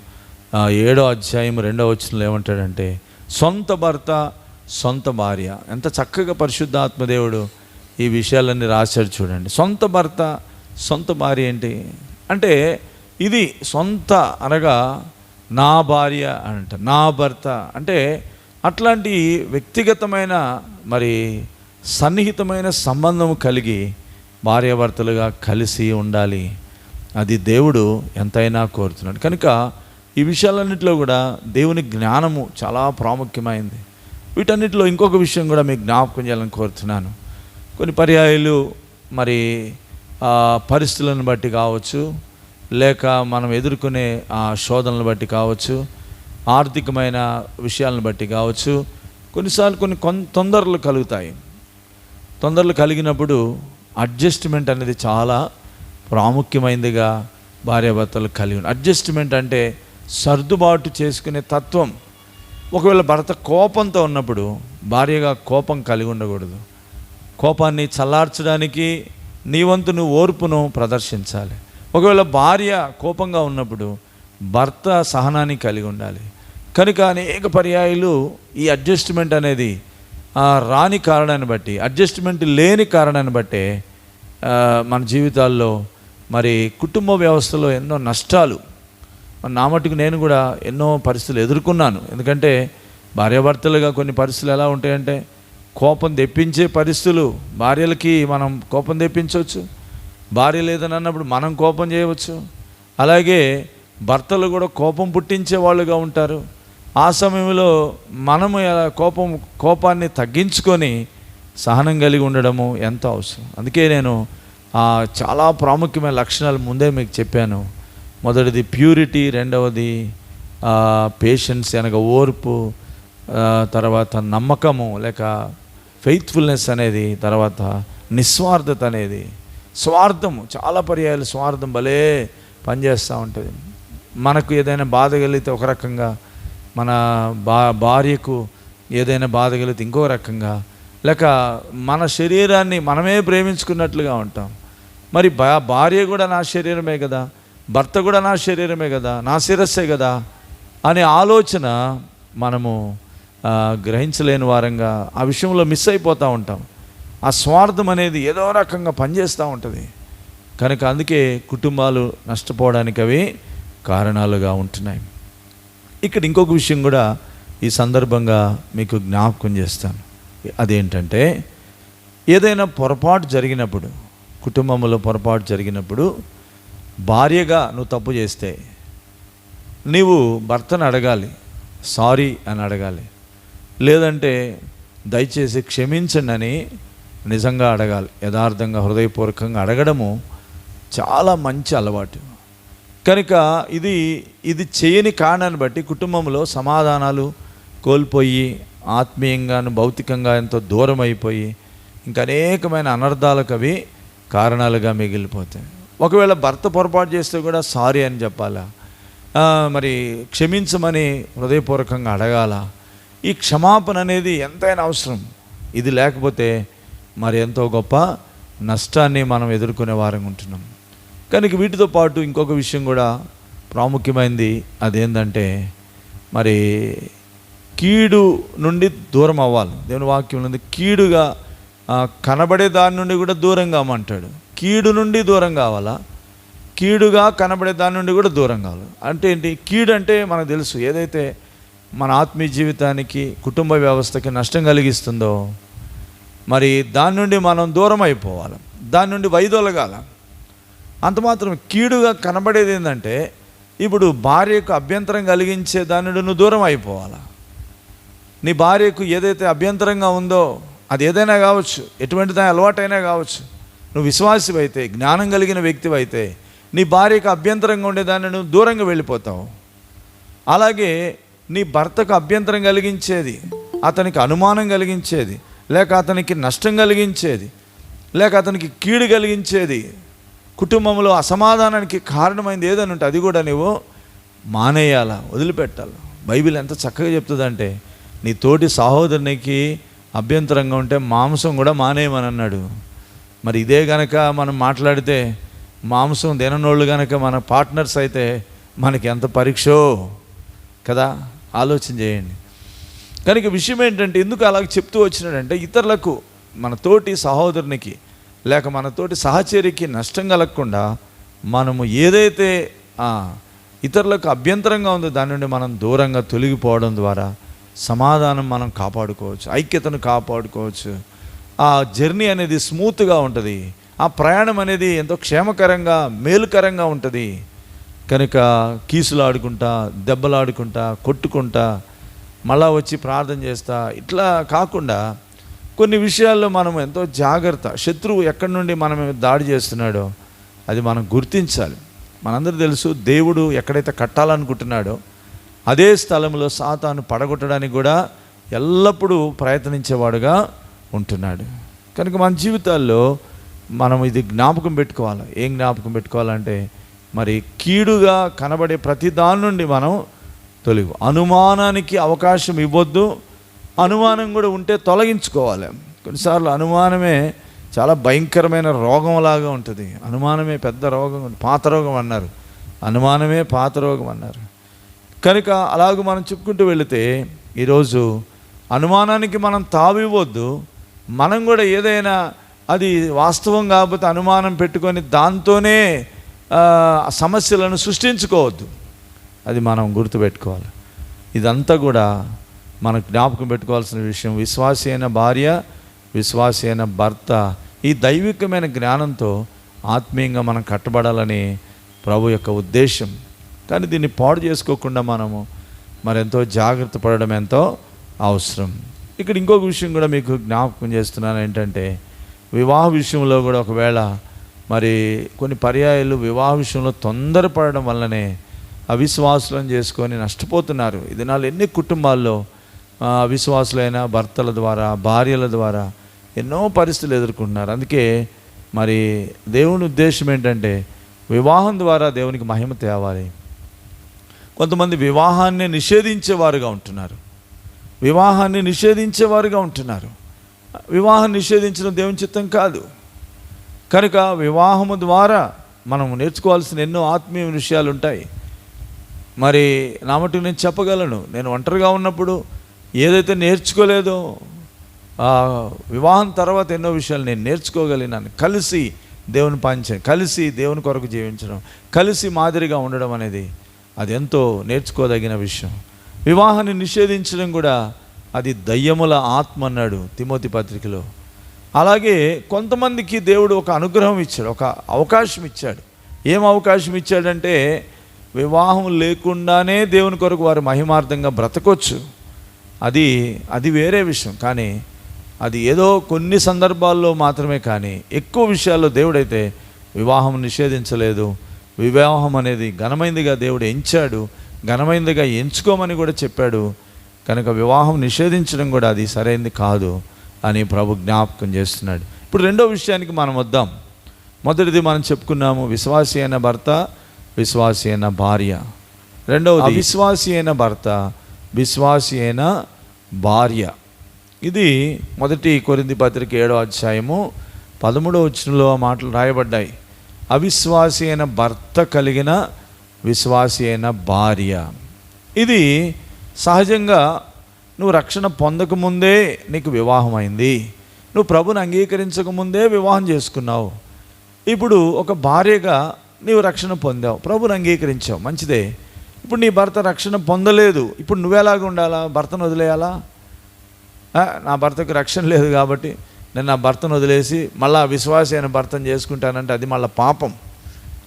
ఏమంటాడంటే సొంత భర్త సొంత భార్య. ఎంత చక్కగా పరిశుద్ధాత్మదేవుడు ఈ విషయాలన్నీ రాశాడు చూడండి. సొంత భర్త సొంత భార్య ఏంటి అంటే ఇది సొంత అనగా నా భార్య అంట, నా భర్త అంటే అట్లాంటి వ్యక్తిగతమైన మరి సన్నిహితమైన సంబంధం కలిగి భార్యాభర్తలుగా కలిసి ఉండాలి. అది దేవుడు ఎంతైనా కోరుతున్నాడు. కనుక ఈ విషయాలన్నింటిలో కూడా దేవుని జ్ఞానము చాలా ప్రాముఖ్యమైంది. వీటన్నిటిలో ఇంకొక విషయం కూడా మీకు జ్ఞాపకం చేయాలని కోరుతున్నాను. కొన్ని పర్యాయాలు మరి పరిస్థితులను బట్టి కావచ్చు, లేక మనం ఎదుర్కొనే శోధనలను బట్టి కావచ్చు, ఆర్థికమైన విషయాలను బట్టి కావచ్చు, కొన్నిసార్లు కొన్ని తొందరలు కలుగుతాయి. తొందరలు కలిగినప్పుడు అడ్జస్ట్మెంట్ అనేది చాలా ప్రాముఖ్యమైనదిగా భార్యాభర్తలు కలిగి ఉంది. అడ్జస్ట్మెంట్ అంటే సర్దుబాటు చేసుకునే తత్వం. ఒకవేళ భర్త కోపంతో ఉన్నప్పుడు భార్యగా కోపం కలిగి ఉండకూడదు. కోపాన్ని చల్లార్చడానికి నీ వంతు నువ్వు ఓర్పును ప్రదర్శించాలి. ఒకవేళ భార్య కోపంగా ఉన్నప్పుడు భర్త సహనాన్ని కలిగి ఉండాలి. కనుక అనేక పర్యాయాలు ఈ అడ్జస్ట్మెంట్ అనేది రాని కారణాన్ని బట్టి, అడ్జస్ట్మెంట్ లేని కారణాన్ని బట్టే మన జీవితాల్లో మరి కుటుంబ వ్యవస్థలో ఎన్నో నష్టాలు, నా మటుకు నేను కూడా ఎన్నో పరిస్థితులు ఎదుర్కొన్నాను. ఎందుకంటే భార్యాభర్తలుగా కొన్ని పరిస్థితులు ఎలా ఉంటాయంటే, కోపం తెప్పించే పరిస్థితులు, భార్యలకి మనం కోపం తెప్పించవచ్చు, భార్య లేదని అన్నప్పుడు మనం కోపం చేయవచ్చు. అలాగే భర్తలు కూడా కోపం పుట్టించే వాళ్ళుగా ఉంటారు. ఆ సమయంలో మనము కోపాన్ని తగ్గించుకొని సహనం కలిగి ఉండడము ఎంతో అవసరం. అందుకే నేను చాలా ప్రాముఖ్యమైన లక్షణాలు ముందే మీకు చెప్పాను. మొదటిది ప్యూరిటీ, రెండవది పేషెన్స్ అనగా ఓర్పు, తర్వాత నమ్మకము లేక ఫెయిత్ఫుల్నెస్ అనేది, తర్వాత నిస్వార్థత అనేది. స్వార్థము, చాలా పర్యాయాలు స్వార్థం భలే పనిచేస్తూ ఉంటుంది. మనకు ఏదైనా బాధ కలిగితే ఒక రకంగా, మన భార్యకు ఏదైనా బాధ కలిగితే ఇంకో రకంగా, లేక మన శరీరాన్ని మనమే ప్రేమించుకున్నట్లుగా ఉంటాం. మరి భార్య కూడా నా శరీరమే కదా, భర్త కూడా నా శరీరమే కదా, నా శిరస్సే కదా అనే ఆలోచన మనము గ్రహించలేని వారంగా ఆ విషయంలో మిస్ అయిపోతూ ఉంటాం. ఆ స్వార్థం అనేది ఏదో రకంగా పనిచేస్తూ ఉంటుంది. కనుక అందుకే కుటుంబాలు నష్టపోవడానికి అవి కారణాలుగా ఉంటున్నాయి. ఇక్కడ ఇంకొక విషయం కూడా ఈ సందర్భంగా మీకు జ్ఞాపకం చేస్తాను. అదేంటంటే, ఏదైనా పొరపాటు జరిగినప్పుడు, కుటుంబంలో పొరపాటు జరిగినప్పుడు భార్యగా నువ్వు తప్పు చేస్తే నీవు భర్తను అడగాలి, సారీ అని అడగాలి. లేదంటే దయచేసి క్షమించండి అని నిజంగా అడగాలి. యథార్థంగా హృదయపూర్వకంగా అడగడము చాలా మంచి అలవాటు. కనుక ఇది చేయని కారణాన్ని బట్టి కుటుంబంలో సమాధానాలు కోల్పోయి, ఆత్మీయంగాను భౌతికంగా ఎంతో దూరం అయిపోయి ఇంకా అనేకమైన అనర్థాలకు అవి కారణాలుగా మిగిలిపోతాయి. ఒకవేళ భర్త పొరపాటు చేస్తే కూడా సారీ అని చెప్పాలా, మరి క్షమించమని హృదయపూర్వకంగా అడగాల. ఈ క్షమాపణ అనేది ఎంతైనా అవసరం. ఇది లేకపోతే మరి ఎంతో గొప్ప నష్టాన్ని మనం ఎదుర్కొనే వారంగా ఉంటున్నాం. కనుక వీటితో పాటు ఇంకొక విషయం కూడా ప్రాముఖ్యమైనది. అదేంటంటే, మరి కీడు నుండి దూరం అవ్వాలి. దేవుని వాక్యం ఉంది, కీడుగా కనబడే దాని నుండి కూడా దూరంగా అమ్మంటాడు. కీడు నుండి దూరం కావాలా, కీడుగా కనబడే దాని నుండి కూడా దూరం కావాలి. అంటే ఏంటి? కీడు అంటే మనకు తెలుసు, ఏదైతే మన ఆత్మీయ జీవితానికి, కుటుంబ వ్యవస్థకి నష్టం కలిగిస్తుందో మరి దాని నుండి మనం దూరం అయిపోవాలి, దాని నుండి వైదొలగాల. అంత మాత్రం. కీడుగా కనబడేది ఏంటంటే, ఇప్పుడు భార్యకు అభ్యంతరం కలిగించే దాని నుండి నువ్వు దూరం అయిపోవాలా. నీ భార్యకు ఏదైతే అభ్యంతరంగా ఉందో అది ఏదైనా కావచ్చు, ఎటువంటి దాని అలవాటైనా కావచ్చు, నువ్వు విశ్వాసివైతే, జ్ఞానం కలిగిన వ్యక్తివైతే నీ భార్యకు అభ్యంతరంగా ఉండేదాన్ని నువ్వు దూరంగా వెళ్ళిపోతావు. అలాగే నీ భర్తకు అభ్యంతరం కలిగించేది, అతనికి అనుమానం కలిగించేది, లేక అతనికి నష్టం కలిగించేది, లేక అతనికి కీడు కలిగించేది, కుటుంబంలో అసమాధానానికి కారణమైంది ఏదని ఉంటే అది కూడా నువ్వు మానేయాలా, వదిలిపెట్టాలి. బైబిల్ ఎంత చక్కగా చెప్తుందంటే, నీ తోటి సహోదరునికి అభ్యంతరంగా ఉంటే మాంసం కూడా మానేయమని అన్నాడు. మరి ఇదే గనక మనం మాట్లాడితే, మాంసం తిననోళ్ళు గనక మన పార్ట్నర్స్ అయితే మనకి ఎంత పరీక్షో కదా, ఆలోచన చేయండి. కనుక విషయం ఏంటంటే, ఎందుకు అలాగ చెప్తూ వచ్చినాడంటే, ఇతరులకు, మన తోటి సహోదరునికి లేక మన తోటి సహచరికి నష్టం కలగకుండా మనము ఏదైతే ఇతరులకు అభ్యంతరంగా ఉందో దాని నుండి మనం దూరంగా తొలగిపోవడం ద్వారా సమాధానం మనం కాపాడుకోవచ్చు, ఐక్యతను కాపాడుకోవచ్చు. ఆ జర్నీ అనేది స్మూత్గా ఉంటుంది, ఆ ప్రయాణం అనేది ఎంతో క్షేమకరంగా, మేలుకరంగా ఉంటుంది. కనుక కీసులాడుకుంటా, దెబ్బలాడుకుంటా, కొట్టుకుంటా, మళ్ళా వచ్చి ప్రార్థన చేస్తా, ఇట్లా కాకుండా కొన్ని విషయాల్లో మనం ఎంతో జాగ్రత్త. శత్రువు ఎక్కడి నుండి మనం దాడి చేస్తున్నాడో అది మనం గుర్తించాలి. మనందరూ తెలుసు, దేవుడు ఎక్కడైతే కట్టాలనుకుంటున్నాడో అదే స్థలంలో సాతాను పడగొట్టడానికి కూడా ఎల్లప్పుడూ ప్రయత్నించేవాడుగా ఉంటున్నాడు. కనుక మన జీవితాల్లో మనం ఇది జ్ఞాపకం పెట్టుకోవాలి. ఏం జ్ఞాపకం పెట్టుకోవాలంటే, మరి కీడుగా కనబడే ప్రతి దాని నుండి మనం తొలగు. అనుమానానికి అవకాశం ఇవ్వద్దు. అనుమానం కూడా ఉంటే తొలగించుకోవాలి. కొన్నిసార్లు అనుమానమే చాలా భయంకరమైన రోగంలాగా ఉంటుంది. అనుమానమే పెద్ద రోగం, పాత రోగం అన్నారు. అనుమానమే పాత రోగం అన్నారు. కనుక అలాగ మనం చెప్పుకుంటూ వెళితే ఈరోజు అనుమానానికి మనం తావివ్వద్దు. మనం కూడా ఏదైనా అది వాస్తవం కాకపోతే అనుమానం పెట్టుకొని దాంతోనే సమస్యలను సృష్టించుకోవద్దు. అది మనం గుర్తుపెట్టుకోవాలి. ఇదంతా కూడా మనం జ్ఞాపకం పెట్టుకోవాల్సిన విషయం. విశ్వాసి అయిన భార్య, విశ్వాసి అయిన భర్త ఈ దైవికమైన జ్ఞానంతో ఆత్మీయంగా మనం కట్టబడాలని ప్రభు యొక్క ఉద్దేశం. కానీ దీన్ని పాడు చేసుకోకుండా మనము మరెంతో జాగ్రత్త పడడం ఎంతో అవసరం. ఇక్కడ ఇంకొక విషయం కూడా మీకు జ్ఞాపకం చేస్తున్నాను. ఏంటంటే, వివాహ విషయంలో కూడా ఒకవేళ మరి కొన్ని పర్యాయాలు వివాహ విషయంలో తొందరపడడం వల్లనే అవిశ్వాసులను చేసుకొని నష్టపోతున్నారు. ఈ దినాలు ఎన్ని కుటుంబాల్లో అవిశ్వాసులైన భర్తల ద్వారా, భార్యల ద్వారా ఎన్నో పరిస్థితులు ఎదుర్కొంటున్నారు. అందుకే మరి దేవుని ఉద్దేశం ఏంటంటే, వివాహం ద్వారా దేవునికి మహిమ తేవాలి. కొంతమంది వివాహాన్ని నిషేధించేవారుగా ఉంటున్నారు. వివాహాన్ని నిషేధించేవారుగా ఉంటున్నారు. వివాహం నిషేధించడం దేవుని చిత్తం కాదు. కనుక వివాహము ద్వారా మనం నేర్చుకోవాల్సిన ఎన్నో ఆత్మీయ విషయాలు ఉంటాయి. మరి నా మటుకు నేను చెప్పగలను, నేను ఒంటరిగా ఉన్నప్పుడు ఏదైతే నేర్చుకోలేదో వివాహం తర్వాత ఎన్నో విషయాలు నేను నేర్చుకోగలిగినాను. కలిసి దేవుని పంచం, కలిసి దేవుని కొరకు జీవించడం, కలిసి మాదిరిగా ఉండడం అనేది అది ఎంతో నేర్చుకోదగిన విషయం. వివాహాన్ని నిషేధించడం కూడా అది దయ్యముల ఆత్మ అన్నాడు తిమోతి పత్రికలో. అలాగే కొంతమందికి దేవుడు ఒక అనుగ్రహం ఇచ్చాడు, ఒక అవకాశం ఇచ్చాడు. ఏం అవకాశం ఇచ్చాడంటే, వివాహం లేకుండానే దేవుని కొరకు వారు మహిమార్థంగా బ్రతకొచ్చు. అది వేరే విషయం. కానీ అది ఏదో కొన్ని సందర్భాల్లో మాత్రమే. కానీ ఎక్కువ విషయాల్లో దేవుడైతే వివాహం నిషేధించలేదు. వివాహం అనేది ఘనమైందిగా దేవుడు ఎంచాడు, ఘనమైందిగా ఎంచుకోమని కూడా చెప్పాడు. కనుక వివాహం నిషేధించడం కూడా అది సరైనది కాదు అని ప్రభు జ్ఞాపకం చేస్తున్నాడు. ఇప్పుడు రెండో విషయానికి మనం వద్దాం. మొదటిది మనం చెప్పుకున్నాము, విశ్వాసి అయిన భర్త, విశ్వాసి అయిన భార్య. రెండవది విశ్వాసి అయిన భర్త, విశ్వాసి అయిన భార్య. ఇది మొదటి కొరింథీ పత్రిక 7వ అధ్యాయము 13వ వచనంలో ఆ మాటలు రాయబడ్డాయి. అవిశ్వాసి అయిన భర్త కలిగిన విశ్వాసి అయిన భార్య. ఇది సహజంగా నువ్వు రక్షణ పొందకముందే నీకు వివాహం అయింది. నువ్వు ప్రభుని అంగీకరించకముందే వివాహం చేసుకున్నావు. ఇప్పుడు ఒక భార్యగా నీవు రక్షణ పొందావు, ప్రభుని అంగీకరించావు, మంచిదే. ఇప్పుడు నీ భర్త రక్షణ పొందలేదు. ఇప్పుడు నువ్వెలాగ ఉండాలా? భర్తను వదిలేయాలా? నా భర్తకు రక్షణ లేదు కాబట్టి నేను నా భర్తను వదిలేసి మళ్ళా విశ్వాసి అయిన భర్తను చేసుకుంటానంటే అది మళ్ళీ పాపం.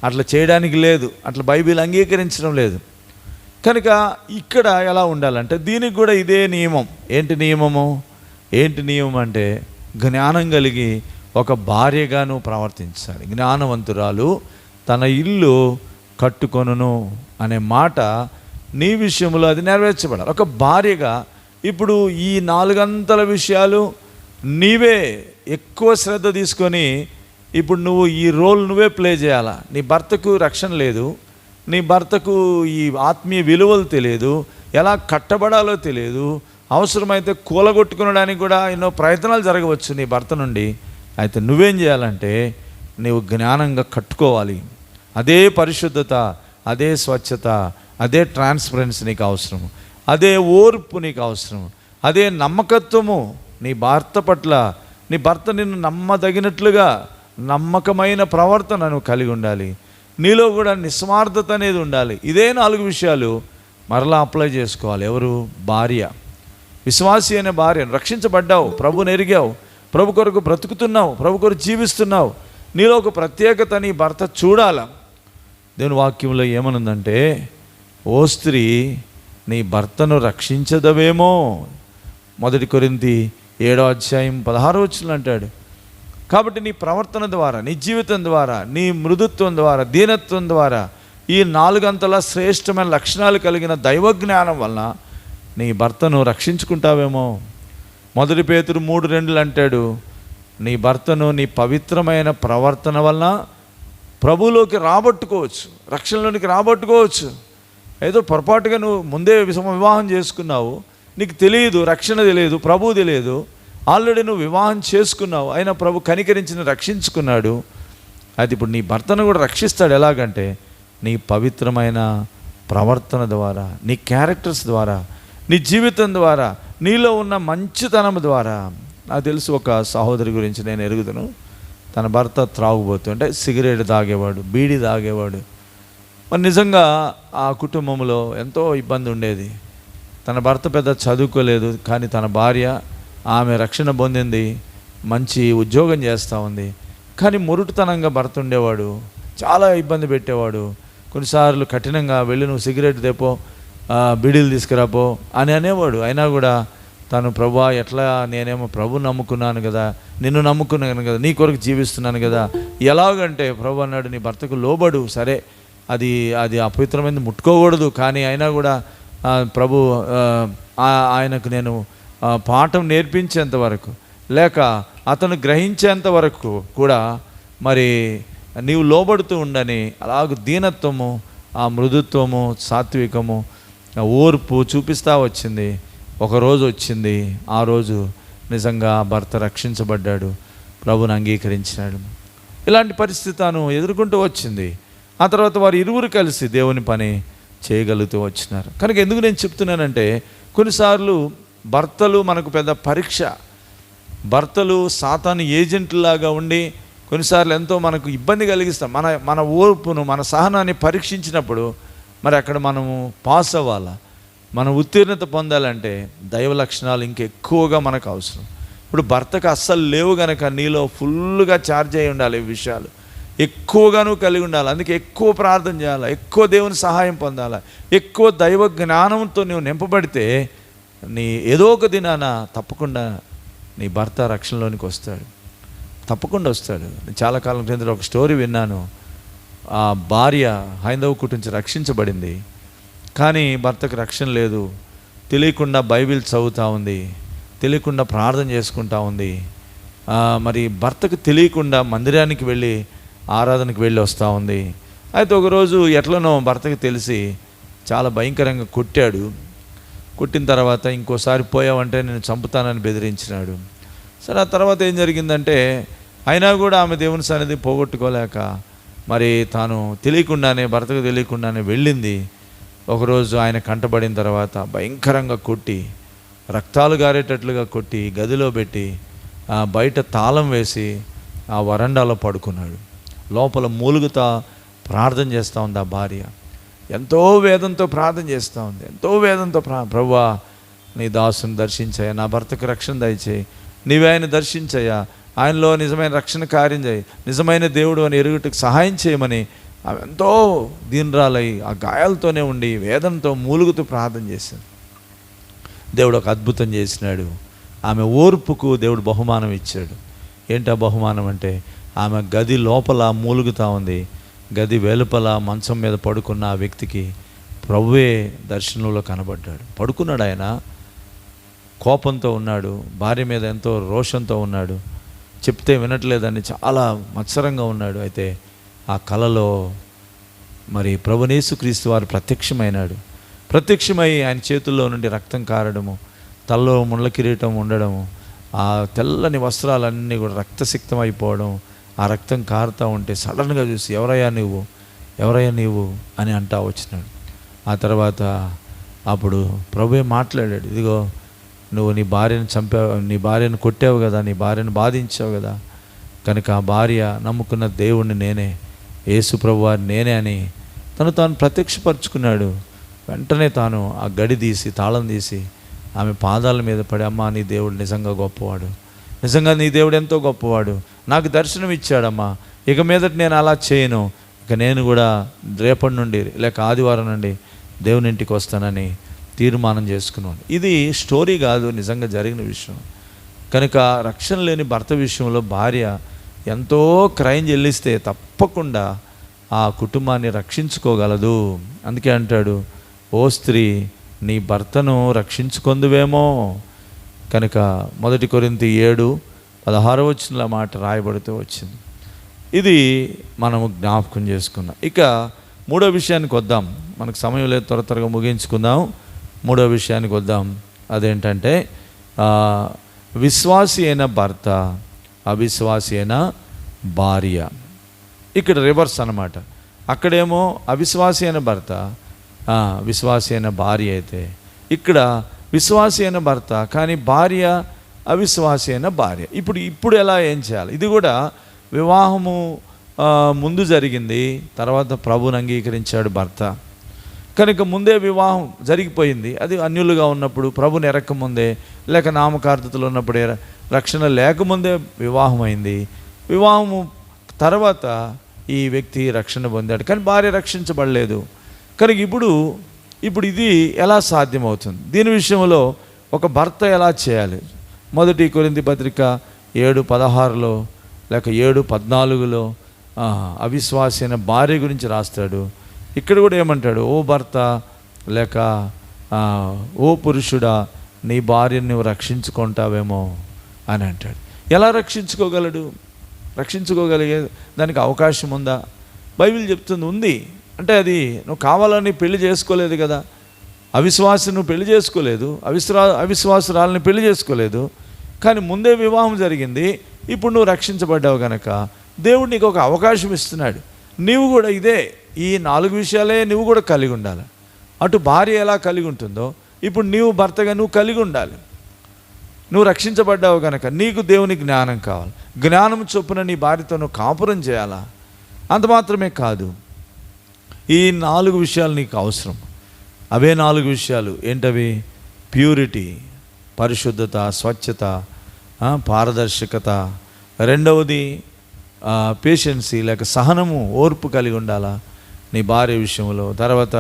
అట్లా చేయడానికి లేదు, అట్లా బైబిల్ అంగీకరించడం లేదు. కనుక ఇక్కడ ఎలా ఉండాలంటే దీనికి కూడా ఇదే నియమం. ఏంటి నియమం అంటే, జ్ఞానం కలిగి ఒక భార్యగా నువ్వు ప్రవర్తించాలి. జ్ఞానవంతురాలు తన ఇల్లు కట్టుకొనును అనే మాట నీ విషయంలో అది నెరవేర్చబడాలి. ఒక భార్యగా ఇప్పుడు ఈ 4 విషయాలు నీవే ఎక్కువ శ్రద్ధ తీసుకొని ఇప్పుడు నువ్వు ఈ రోల్ నువ్వే ప్లే చేయాలా. నీ భర్తకు రక్షణ లేదు, నీ భర్తకు ఈ ఆత్మీయ విలువలు తెలియదు, ఎలా కట్టబడాలో తెలియదు, అవసరమైతే కూలగొట్టుకునడానికి కూడా ఎన్నో ప్రయత్నాలు జరగవచ్చు నీ భర్త నుండి. అయితే నువ్వేం చేయాలంటే నీవు జ్ఞానంగా కట్టుకోవాలి. అదే పరిశుద్ధత, అదే స్వచ్ఛత, అదే ట్రాన్స్పరెన్సీ నీకు అవసరం, అదే ఓర్పు నీకు అవసరం, అదే నమ్మకత్వము నీ భర్త పట్ల. నీ భర్త నిన్ను నమ్మదగినట్లుగా నమ్మకమైన ప్రవర్తన నువ్వు కలిగి ఉండాలి. నీలో కూడా నిస్వార్థత అనేది ఉండాలి. ఇదే 4 విషయాలు మరలా అప్లై చేసుకోవాలి. ఎవరు? భార్య. విశ్వాసి అయిన భార్య. రక్షించబడ్డావు, ప్రభుని ఎరిగావు, ప్రభు కొరకు బ్రతుకుతున్నావు, ప్రభు కొరకు జీవిస్తున్నావు. నీలో ఒక ప్రత్యేకత నీ భర్త చూడాల. దేవుని వాక్యంలో ఏమనుందంటే, ఓ స్త్రీ నీ భర్తను రక్షించదవేమో. మొదటి కొరింథీ 7వ అధ్యాయం 16వ వచనం అంటాడు. కాబట్టి నీ ప్రవర్తన ద్వారా, నీ జీవితం ద్వారా, నీ మృదుత్వం ద్వారా, దీనత్వం ద్వారా, ఈ 4 శ్రేష్టమైన లక్షణాలు కలిగిన దైవజ్ఞానం వలన నీ భర్తను రక్షించుకుంటావేమో. మొదటి పేతురు 3:2 అంటాడు, నీ భర్తను నీ పవిత్రమైన ప్రవర్తన వలన ప్రభువులోకి రాబట్టుకోవచ్చు, రక్షణలోనికి రాబట్టుకోవచ్చు. ఏదో పొరపాటుగా నువ్వు ముందే వివాహం చేసుకున్నావు, నీకు తెలియదు, రక్షణ తెలియదు, ప్రభువు తెలియదు, ఆల్రెడీ నువ్వు వివాహం చేసుకున్నావు, అయినా ప్రభు కనికరించి రక్షించుకున్నాడు. అది ఇప్పుడు నీ భర్తను కూడా రక్షిస్తాడు. ఎలాగంటే నీ పవిత్రమైన ప్రవర్తన ద్వారా, నీ క్యారెక్టర్స్ ద్వారా, నీ జీవితం ద్వారా, నీలో ఉన్న మంచితనం ద్వారా. నాకు తెలుసు ఒక సహోదరి గురించి నేను ఎరుగుతాను. తన భర్త త్రాగుబోతు, అంటే సిగరెట్ తాగేవాడు, బీడీ తాగేవాడు. మరి నిజంగా ఆ కుటుంబంలో ఎంతో ఇబ్బంది ఉండేది. తన భర్త పెద్ద చదువుకోలేదు, కానీ తన భార్య, ఆమె రక్షణ పొందింది, మంచి ఉద్యోగం చేస్తూ ఉంది. కానీ మొరుటుతనంగా భర్త ఉండేవాడు, చాలా ఇబ్బంది పెట్టేవాడు. కొన్నిసార్లు కఠినంగా వెళ్ళి నువ్వు సిగరెట్ తెపో, బీడీలు తీసుకురాపో అని అనేవాడు. అయినా కూడా తను ప్రభువా ఎట్లా, నేనేమో ప్రభు నమ్ముకున్నాను కదా, నిన్ను నమ్ముకున్నాను కదా, నీ కొరకు జీవిస్తున్నాను కదా. ఎలాగంటే ప్రభు అన్నాడు, నీ భర్తకు లోబడు, సరే అది అపవిత్రమైనది ముట్టుకోకూడదు, కానీ అయినా కూడా ప్రభు ఆయనకు నేను పాఠం నేర్పించేంత వరకు, లేక అతను గ్రహించేంత వరకు కూడా మరి నీవు లోబడుతూ ఉండని అలాగ దీనత్వము, ఆ మృదుత్వము, సాత్వికము, ఓర్పు చూపిస్తూ వచ్చింది. ఒకరోజు వచ్చింది, ఆ రోజు నిజంగా భర్త రక్షించబడ్డాడు, ప్రభుని అంగీకరించినాడు. ఇలాంటి పరిస్థితి తాను ఎదుర్కొంటూ వచ్చింది. ఆ తర్వాత వారు ఇరువురు కలిసి దేవుని పని చేయగలుగుతూ వచ్చినారు. కనుక ఎందుకు నేను చెప్తున్నానంటే, కొన్నిసార్లు భర్తలు మనకు పెద్ద పరీక్ష. భర్తలు సాతాను ఏజెంట్లాగా ఉండి కొన్నిసార్లు ఎంతో మనకు ఇబ్బంది కలిగిస్తాం. మన ఓర్పును, మన సహనాన్ని పరీక్షించినప్పుడు మరి అక్కడ మనము పాస్ అవ్వాలా, మనం ఉత్తీర్ణత పొందాలంటే దైవ లక్షణాలు ఇంకెక్కువగా మనకు అవసరం. ఇప్పుడు భర్తకు అస్సలు లేవు గనక నీలో ఫుల్గా ఛార్జ్ అయి ఉండాలి, ఈ విషయాలు ఎక్కువగాను కలిగి ఉండాలి. అందుకే ఎక్కువ ప్రార్థన చేయాలి, ఎక్కువ దేవుని సహాయం పొందాలి, ఎక్కువ దైవ జ్ఞానంతో నువ్వు నింపబడితే నీ ఏదో ఒక దినాన తప్పకుండా నీ భర్త రక్షణలోనికి వస్తాడు, తప్పకుండా వస్తాడు. చాలా కాలం క్రిందట ఒక స్టోరీ విన్నాను. ఆ భార్య హైందవ కుటుంబం రక్షించబడింది, కానీ భర్తకు రక్షణ లేదు. తెలియకుండా బైబిల్ చదువుతూ ఉంది, తెలియకుండా ప్రార్థన చేసుకుంటూ ఉంది. మరి భర్తకు తెలియకుండా మందిరానికి వెళ్ళి ఆరాధనకు వెళ్ళి వస్తూ ఉంది. అయితే ఒకరోజు ఎట్లనో భర్తకు తెలిసి చాలా భయంకరంగా కొట్టాడు. కొట్టిన తర్వాత ఇంకోసారి పోయావంటే నేను చంపుతానని బెదిరించినాడు. సరే, ఆ తర్వాత ఏం జరిగిందంటే, అయినా కూడా ఆమె దేవుని సన్నిధి పోగొట్టుకోలేక మరి తాను తెలియకుండానే, భర్తకు తెలియకుండానే వెళ్ళింది. ఒకరోజు ఆయన కంటబడిన తర్వాత భయంకరంగా కొట్టి, రక్తాలు గారేటట్లుగా కొట్టి, గదిలో పెట్టి బయట తాళం వేసి ఆ వరండాలో పడుకున్నాడు. లోపల మూలుగుతా ప్రార్థన చేస్తూ ఉంది ఆ భార్య. ఎంతో వేదంతో ప్రార్థన చేస్తూ ఉంది, ఎంతో వేదంతో ప్రభువా నీ దాసుని దర్శించయ్యా, నా భర్తకు రక్షణ దయచేయి, నీవే ఆయన దర్శించయ్యా, ఆయనలో నిజమైన రక్షణ కార్యం చేయి, నిజమైన దేవుడు అని ఎరుగుటకు సహాయం చేయమని ఆమె ఎంతో దీనరాలై ఆ గాయాలతోనే ఉండి వేదంతో మూలుగుతూ ప్రార్థన చేశాడు. దేవుడు ఒక అద్భుతం చేసినాడు. ఆమె ఓర్పుకు దేవుడు బహుమానం ఇచ్చాడు. ఏంటి ఆ బహుమానం అంటే, ఆమె గది లోపల మూలుగుతూ ఉంది, గది వెలుపల మంచం మీద పడుకున్న ఆ వ్యక్తికి ప్రభువే దర్శనంలో కనబడ్డాడు. పడుకున్నాడు, ఆయన కోపంతో ఉన్నాడు, భార్య మీద ఎంతో రోషంతో ఉన్నాడు, చెప్తే వినట్లేదని చాలా మత్సరంగా ఉన్నాడు. అయితే ఆ కలలో మరి ప్రభువైన యేసుక్రీస్తు వారు ప్రత్యక్షమై ఆయన చేతుల్లో నుండి రక్తం కారడము, తలలో ముళ్ళ కిరీటం ఉండడము, ఆ తెల్లని వస్త్రాలన్నీ కూడా రక్తసిక్తం అయిపోవడం, ఆ రక్తం కారుతూ ఉంటే సడన్గా చూసి ఎవరయ్యా నీవు అని అంటా వచ్చినాడు. ఆ తర్వాత అప్పుడు ప్రభువే మాట్లాడాడు, ఇదిగో నువ్వు నీ భార్యను కొట్టావు కదా, నీ భార్యను బాధించావు కదా, కనుక ఆ భార్య నమ్ముకున్న దేవుణ్ణి నేనే, యేసు ప్రభువారు నేనే అని తాను ప్రత్యక్షపరుచుకున్నాడు. వెంటనే తాను ఆ గడి తీసి, తాళం తీసి ఆమె పాదాల మీద పడి, అమ్మా నీ దేవుడు నిజంగా గొప్పవాడు, నిజంగా నీ దేవుడు ఎంతో గొప్పవాడు, నాకు దర్శనం ఇచ్చాడమ్మా, ఇక మీదట నేను అలా చేయను, ఇక నేను కూడా రేపటి నుండి లేక ఆదివారం నుండి దేవుని ఇంటికి వస్తానని తీర్మానం చేసుకున్నాను. ఇది స్టోరీ కాదు, నిజంగా జరిగిన విషయం. కనుక రక్షణ లేని భర్త విషయంలో భార్య ఎంతో క్రయం చెల్లిస్తే తప్పకుండా ఆ కుటుంబాన్ని రక్షించుకోగలదు. అందుకే అంటాడు, ఓ స్త్రీ నీ భర్తను రక్షించుకొందువేమో. కనుక 1 కొరింథీ 16వ వచనంలో మాట రాయబడుతూ వచ్చింది. ఇది మనము జ్ఞాపకం చేసుకుందాం. ఇక మూడో విషయానికి వద్దాం. మనకు సమయం లేదు, త్వరగా ముగించుకుందాం. మూడో విషయానికి వద్దాం. అదేంటంటే విశ్వాసి అయిన భర్త, అవిశ్వాసి అయిన భార్య. ఇక్కడ రివర్స్ అన్నమాట. అక్కడేమో అవిశ్వాసి అయిన భర్త, విశ్వాసి అయిన భార్య అయితే ఇక్కడ విశ్వాసి అయిన భర్త కానీ భార్య అవిశ్వాసి అయిన భార్య. ఇప్పుడు ఎలా ఏం చేయాలి? ఇది కూడా వివాహము ముందు జరిగింది, తర్వాత ప్రభువుని అంగీకరించాడు భర్త కనుక ముందే వివాహం జరిగిపోయింది. అది అన్యులుగా ఉన్నప్పుడు, ప్రభుని ఎరక్కముందే, లేక నామకార్థతలు ఉన్నప్పుడే, రక్షణ లేకముందే వివాహం అయింది. వివాహము తర్వాత ఈ వ్యక్తి రక్షణ పొందాడు కానీ భార్య రక్షించబడలేదు. కనుక ఇప్పుడు ఇది ఎలా సాధ్యమవుతుంది? దీని విషయంలో ఒక భర్త ఎలా చేయాలి? 1 కొరింథీ పత్రిక 7:16 లేక 7:14 అవిశ్వాసి అయిన భార్య గురించి రాస్తాడు. ఇక్కడ కూడా ఏమంటాడు? ఓ భర్త లేక ఓ పురుషుడా, నీ భార్యను నువ్వు రక్షించుకుంటావేమో అని అంటాడు. ఎలా రక్షించుకోగలడు? రక్షించుకోగలిగే దానికి అవకాశం ఉందా? బైబిల్ చెప్తుంది ఉంది. అంటే అది నువ్వు కావాలని పెళ్లి చేసుకోలేదు కదా. అవిశ్వాసి నువ్వు పెళ్లి చేసుకోలేదు, అవిశ్వాసురాలని పెళ్లి చేసుకోలేదు, కానీ ముందే వివాహం జరిగింది. ఇప్పుడు నువ్వు రక్షించబడ్డావు కనుక దేవుడు నీకు ఒక అవకాశం ఇస్తున్నాడు. నీవు కూడా ఈ 4 విషయాలే నువ్వు కూడా కలిగి ఉండాలి. అటు భార్య ఎలా కలిగి ఉంటుందో ఇప్పుడు నీవు భర్తగా నువ్వు కలిగి ఉండాలి. నువ్వు రక్షించబడ్డావు కనుక నీకు దేవుని జ్ఞానం కావాలి. జ్ఞానం చొప్పున నీ భార్యతో నువ్వు కాపురం చేయాలా. అంత మాత్రమే కాదు, ఈ 4 విషయాలు నీకు అవసరం. అవే 4 విషయాలు ఏంటవి? ప్యూరిటీ, పరిశుద్ధత, స్వచ్ఛత, పారదర్శకత. రెండవది పేషెన్సీ లేక సహనము, ఓర్పు కలిగి ఉండాలా నీ భార్య విషయంలో. తర్వాత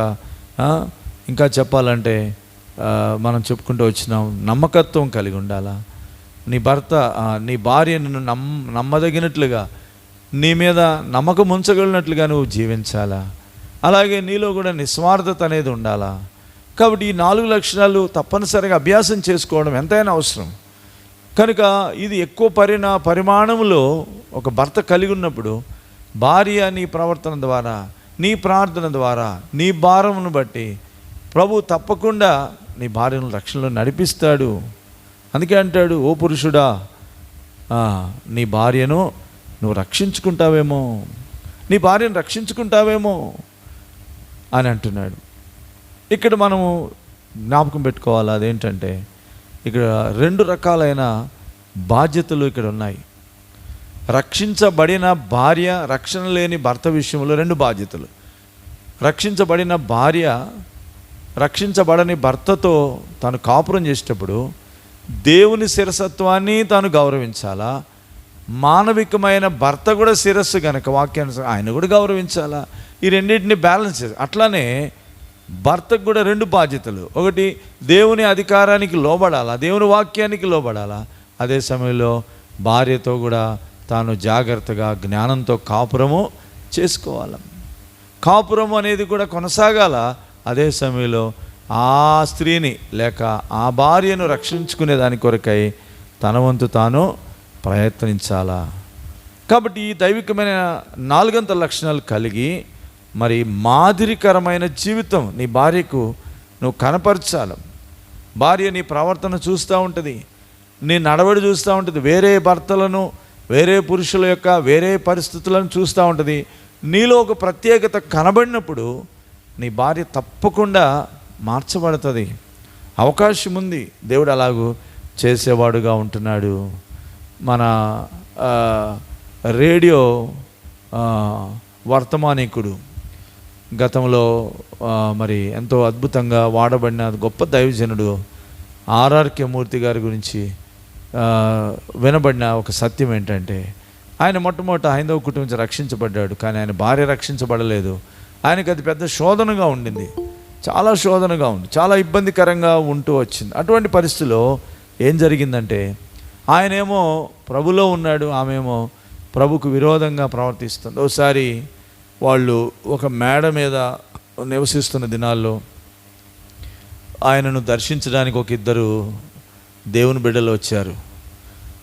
ఇంకా చెప్పాలంటే మనం చెప్పుకుంటూ వచ్చినాం, నమ్మకత్వం కలిగి ఉండాలా. నీ భార్య నిన్ను నమ్మదగినట్లుగా, నీ మీద నమ్మకం ఉంచగలిగినట్లుగా నువ్వు జీవించాలా. అలాగే నీలో కూడా నిస్వార్థత అనేది ఉండాలా. కాబట్టి ఈ 4 లక్షణాలు తప్పనిసరిగా అభ్యాసం చేసుకోవడం ఎంతైనా అవసరం. కనుక ఇది ఎక్కువ పరిమాణంలో ఒక భర్త కలిగి ఉన్నప్పుడు భార్య నీ ప్రవర్తన ద్వారా, నీ ప్రార్థన ద్వారా, నీ భారమును బట్టి ప్రభు తప్పకుండా నీ భార్యను రక్షణలో నడిపిస్తాడు. అందుకే అంటాడు, ఓ పురుషుడా, నీ భార్యను నువ్వు రక్షించుకుంటావేమో, నీ భార్యను రక్షించుకుంటావేమో అని అంటున్నాడు. ఇక్కడ మనము జ్ఞాపకం పెట్టుకోవాలి. అదేంటంటే ఇక్కడ 2 రకాలైన బాధ్యతలు ఇక్కడ ఉన్నాయి. రక్షించబడిన భార్య, రక్షణ లేని భర్త విషయంలో 2 బాధ్యతలు. రక్షించబడిన భార్య రక్షించబడని భర్తతో తాను కాపురం చేసేటప్పుడు దేవుని శిరసత్వాన్ని తాను గౌరవించాలా. మానవికమైన భర్త కూడా శిరస్సు కనుక వాక్యానుసారం ఆయన కూడా గౌరవించాలా. ఈ రెండింటిని బ్యాలెన్స్ చేయాలి. అట్లానే భర్తకు కూడా 2 బాధ్యతలు. ఒకటి, దేవుని అధికారానికి లోబడాలా, దేవుని వాక్యానికి లోబడాలా. అదే సమయంలో భార్యతో కూడా తాను జాగ్రత్తగా జ్ఞానంతో కాపురము చేసుకోవాలి. కాపురము అనేది కూడా కొనసాగాల. అదే సమయంలో ఆ స్త్రీని లేక ఆ భార్యను రక్షించుకునే దాని కొరకై తన వంతు తాను ప్రయత్నించాలా. కాబట్టి ఈ దైవికమైన 4 లక్షణాలు కలిగి మరి మాదిరికరమైన జీవితం నీ భార్యకు నువ్వు కనపరచాలి. భార్య నీ ప్రవర్తన చూస్తూ ఉంటుంది, నీ నడవడి చూస్తూ ఉంటుంది, వేరే భర్తలను, వేరే పురుషుల యొక్క వేరే పరిస్థితులను చూస్తూ ఉంటుంది. నీలో ఒక ప్రత్యేకత కనబడినప్పుడు నీ భార్య తప్పకుండా మార్చబడుతుంది. అవకాశం ఉంది. దేవుడు అలాగూ చేసేవాడుగా ఉంటున్నాడు. మన రేడియో వర్తమానికుడు గతంలో మరి ఎంతో అద్భుతంగా వాడబడిన గొప్ప దైవజనుడు ఆర్ఆర్కే మూర్తి గారి గురించి వినబడిన ఒక సత్యం ఏంటంటే, ఆయన మొట్టమొదట హైందవ కుటుంబం నుంచి రక్షించబడ్డాడు, కానీ ఆయన భార్య రక్షించబడలేదు. ఆయనకు అది పెద్ద శోధనగా ఉండింది, చాలా శోధనగా ఉంది, చాలా ఇబ్బందికరంగా ఉంటూ వచ్చింది. అటువంటి పరిస్థితిలో ఏం జరిగిందంటే, ఆయనేమో ప్రభులో ఉన్నాడు, ఆమెమో ప్రభుకు విరోధంగా ప్రవర్తిస్తుంది. ఒకసారి వాళ్ళు ఒక మేడ మీద నివసిస్తున్న దినాల్లో ఆయనను దర్శించడానికి ఒక 2 దేవుని బిడ్డలు వచ్చారు.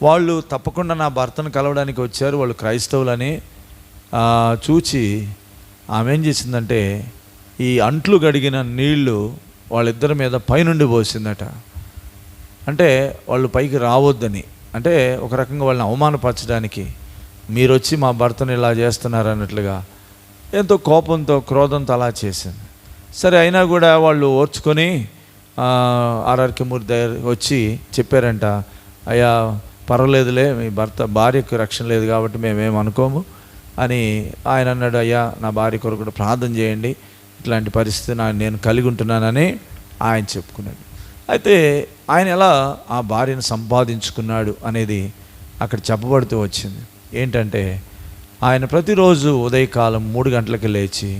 వాళ్ళు తప్పకుండా నా భర్తను కలవడానికి వచ్చారు, వాళ్ళు క్రైస్తవులని చూచి ఆమె ఏం చేసిందంటే ఈ అంట్లు గడిగిన నీళ్లు వాళ్ళిద్దరి మీద పైనుండి పోసిందట. అంటే వాళ్ళు పైకి రావద్దని, అంటే ఒక రకంగా వాళ్ళని అవమానపరచడానికి, మీరు వచ్చి మా భర్తను ఇలా చేస్తున్నారు అన్నట్లుగా ఎంతో కోపంతో క్రోధంతో అలా చేసింది. సరే అయినా కూడా వాళ్ళు ఓర్చుకొని ఆర్ఆర్కే మూర్తి దగ్గర వచ్చి చెప్పారంట, అయ్యా పర్వాలేదులే, మీ భార్యకు రక్షణ లేదు కాబట్టి మేమేం అనుకోము అని ఆయన అన్నాడు. అయ్యా నా భార్య కొరకు కూడా ప్రార్థన చేయండి, ఇట్లాంటి పరిస్థితి నేను కలిగి ఉంటున్నానని ఆయన చెప్పుకున్నాడు. అయితే ఆయన ఎలా ఆ భార్యను సంపాదించుకున్నాడు అనేది అక్కడ చెప్పబడుతూ వచ్చింది. ఏంటంటే ఆయన ప్రతిరోజు ఉదయకాలం 3 గంటలకు లేచి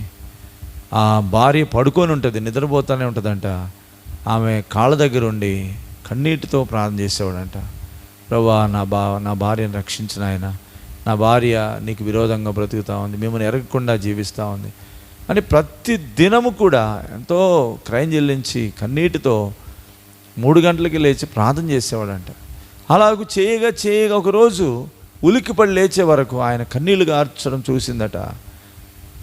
ఆ భార్య పడుకొని ఉంటుంది, నిద్రపోతూనే ఉంటుందంట, ఆమె కాళ్ళ దగ్గర ఉండి కన్నీటితో ప్రార్థన చేసేవాడంట. ప్రభువా నా భార్యను రక్షించిన ఆయన, నా భార్య నీకు విరోధంగా బ్రతుకుతూ ఉంది, మిమ్మల్ని ఎరగకుండా జీవిస్తూ ఉంది అని ప్రతి దినము కూడా ఎంతో క్రయం చెల్లించి కన్నీటితో 3 గంటలకి లేచి ప్రార్థన చేసేవాడంట. అలాగూ చేయగా ఒకరోజు ఉలిక్కిపడి లేచే వరకు ఆయన కన్నీళ్లు గార్చడం చూసిందట.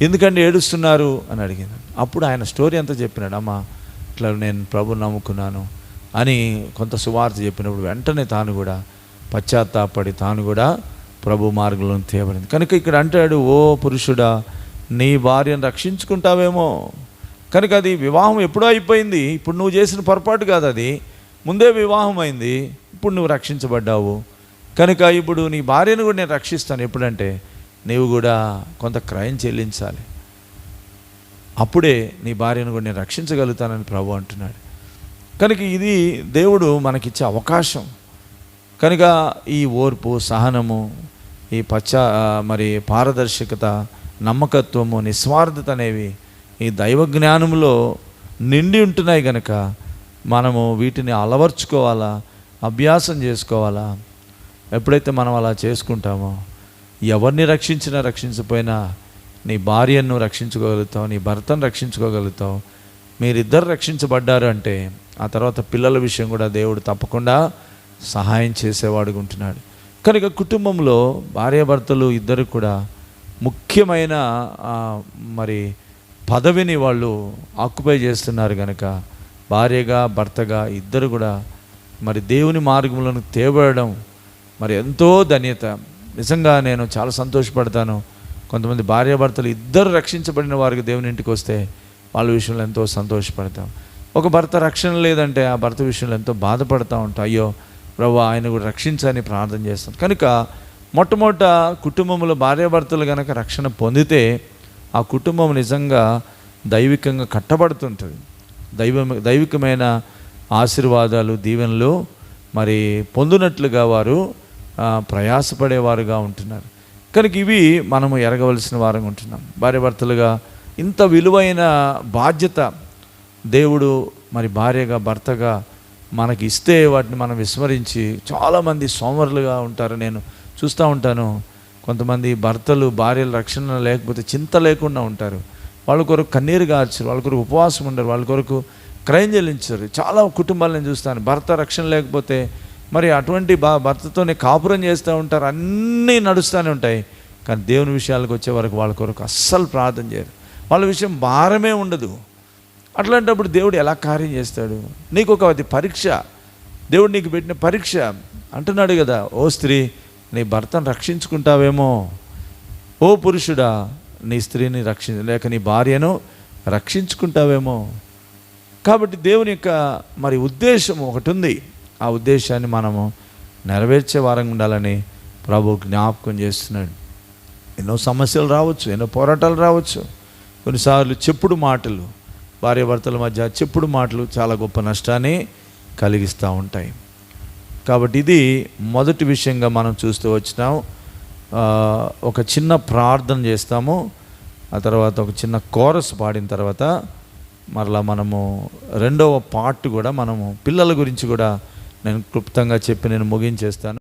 ఎందుకంటే ఏడుస్తున్నారు అని అడిగింది. అప్పుడు ఆయన స్టోరీ అంతా చెప్పినాడు. అమ్మ ఇట్లా నేను ప్రభుని నమ్ముకున్నాను అని కొంత సువార్త చెప్పినప్పుడు వెంటనే తాను కూడా పశ్చాత్తాపడి తాను కూడా ప్రభు మార్గంలో తేబడింది. కనుక ఇక్కడ అంటాడు, ఓ పురుషుడా నీ భార్యను రక్షించుకుంటావేమో. కనుక అది వివాహం ఎప్పుడో అయిపోయింది, ఇప్పుడు నువ్వు చేసిన పొరపాటు కాదు, అది ముందే వివాహం అయింది, ఇప్పుడు నువ్వు రక్షించబడ్డావు. కనుక ఇప్పుడు నీ భార్యను కూడా నేను రక్షిస్తాను. ఎప్పుడంటే నీవు కూడా కొంత క్రయం చెల్లించాలి, అప్పుడే నీ భార్యను కూడా నేను రక్షించగలుగుతానని ప్రభు అంటున్నాడు. కనుక ఇది దేవుడు మనకిచ్చే అవకాశం. కనుక ఈ ఓర్పు, సహనము, ఈ పారదర్శకత, నమ్మకత్వము, నిస్వార్థత అనేవి ఈ దైవ జ్ఞానంలో నిండి ఉంటున్నాయి. కనుక మనము వీటిని అలవర్చుకోవాలా, అభ్యాసం చేసుకోవాలా. ఎప్పుడైతే మనం అలా చేసుకుంటామో ఎవరిని రక్షించినా రక్షించకపోయినా నీ భార్యను రక్షించుకోగలుగుతావు, నీ భర్తను రక్షించుకోగలుగుతావు. మీరిద్దరు రక్షించబడ్డారు అంటే ఆ తర్వాత పిల్లల విషయం కూడా దేవుడు తప్పకుండా సహాయం చేసేవాడుగా ఉంటున్నాడు. కనుక కుటుంబంలో భార్యాభర్తలు ఇద్దరు కూడా ముఖ్యమైన పదవిని వాళ్ళు ఆక్యుపై చేస్తున్నారు. కనుక భార్యగా భర్తగా ఇద్దరు కూడా దేవుని మార్గంలో తేబడడం ఎంతో ధన్యత. నిజంగా నేను చాలా సంతోషపడతాను. కొంతమంది భార్యాభర్తలు ఇద్దరు రక్షించబడిన వారికి దేవుని ఇంటికి వస్తే వాళ్ళ విషయంలో ఎంతో సంతోషపడతాం. ఒక భర్త రక్షణ లేదంటే ఆ భర్త విషయంలో ఎంతో బాధపడతా ఉంటాం. అయ్యో ప్రభువా ఆయన కూడా రక్షించని ప్రార్థన చేస్తాం. కనుక మొట్టమొదట కుటుంబంలో భార్యాభర్తలు కనుక రక్షణ పొందితే ఆ కుటుంబం నిజంగా దైవికంగా కట్టబడుతుంటుంది. దైవికమైన ఆశీర్వాదాలు, దీవెనలు పొందినట్లుగా వారు ప్రయాసపడేవారుగా ఉంటున్నారు. కనుక ఇవి మనము ఎరగవలసిన వారంగా ఉంటున్నాం. భార్యాభర్తలుగా ఇంత విలువైన బాధ్యత దేవుడు భార్యగా భర్తగా మనకి ఇస్తే వాటిని మనం విస్మరించి చాలామంది సోమరులుగా ఉంటారు. నేను చూస్తూ ఉంటాను, కొంతమంది భర్తలు భార్యల రక్షణ లేకపోతే చింత లేకుండా ఉంటారు. వాళ్ళ కొరకు కన్నీరు గార్చరు, వాళ్ళ కొరకు ఉపవాసం ఉండరు, వాళ్ళ కొరకు క్రయం చెల్లించరు. చాలా కుటుంబాలు నేను చూస్తాను, భర్త రక్షణ లేకపోతే అటువంటి భర్తతోనే కాపురం చేస్తూ ఉంటారు, అన్నీ నడుస్తూనే ఉంటాయి. కానీ దేవుని విషయాలకు వచ్చే వరకు వాళ్ళ కొరకు అస్సలు ప్రార్థన చేయరు, వాళ్ళ విషయం భారమే ఉండదు. అట్లాంటప్పుడు దేవుడు ఎలా కార్యం చేస్తాడు? నీకు అది పరీక్ష, దేవుడు నీకు పెట్టిన పరీక్ష. అంటున్నాడు కదా, ఓ స్త్రీ నీ భర్తను రక్షించుకుంటావేమో, ఓ పురుషుడా నీ స్త్రీని లేక నీ భార్యను రక్షించుకుంటావేమో. కాబట్టి దేవుని యొక్క ఉద్దేశం ఒకటి ఉంది. ఆ ఉద్దేశాన్ని మనము నెరవేర్చే వారంగా ఉండాలని ప్రభు జ్ఞాపకం చేస్తున్నాడు. ఎన్నో సమస్యలు రావచ్చు, ఎన్నో పోరాటాలు రావచ్చు. కొన్నిసార్లు చెప్పుడు మాటలు, భార్యాభర్తల మధ్య చెప్పుడు మాటలు చాలా గొప్ప నష్టాన్ని కలిగిస్తూ ఉంటాయి. కాబట్టి ఇది మొదటి విషయంగా మనం చూస్తూ వచ్చినాం. ఒక చిన్న ప్రార్థన చేస్తాము, ఆ తర్వాత ఒక చిన్న కోరస్ పాడిన తర్వాత మరలా మనము రెండవ పార్ట్ కూడా మనము పిల్లల గురించి కూడా నేను క్లుప్తంగా చెప్పి నేను ముగించేస్తాను.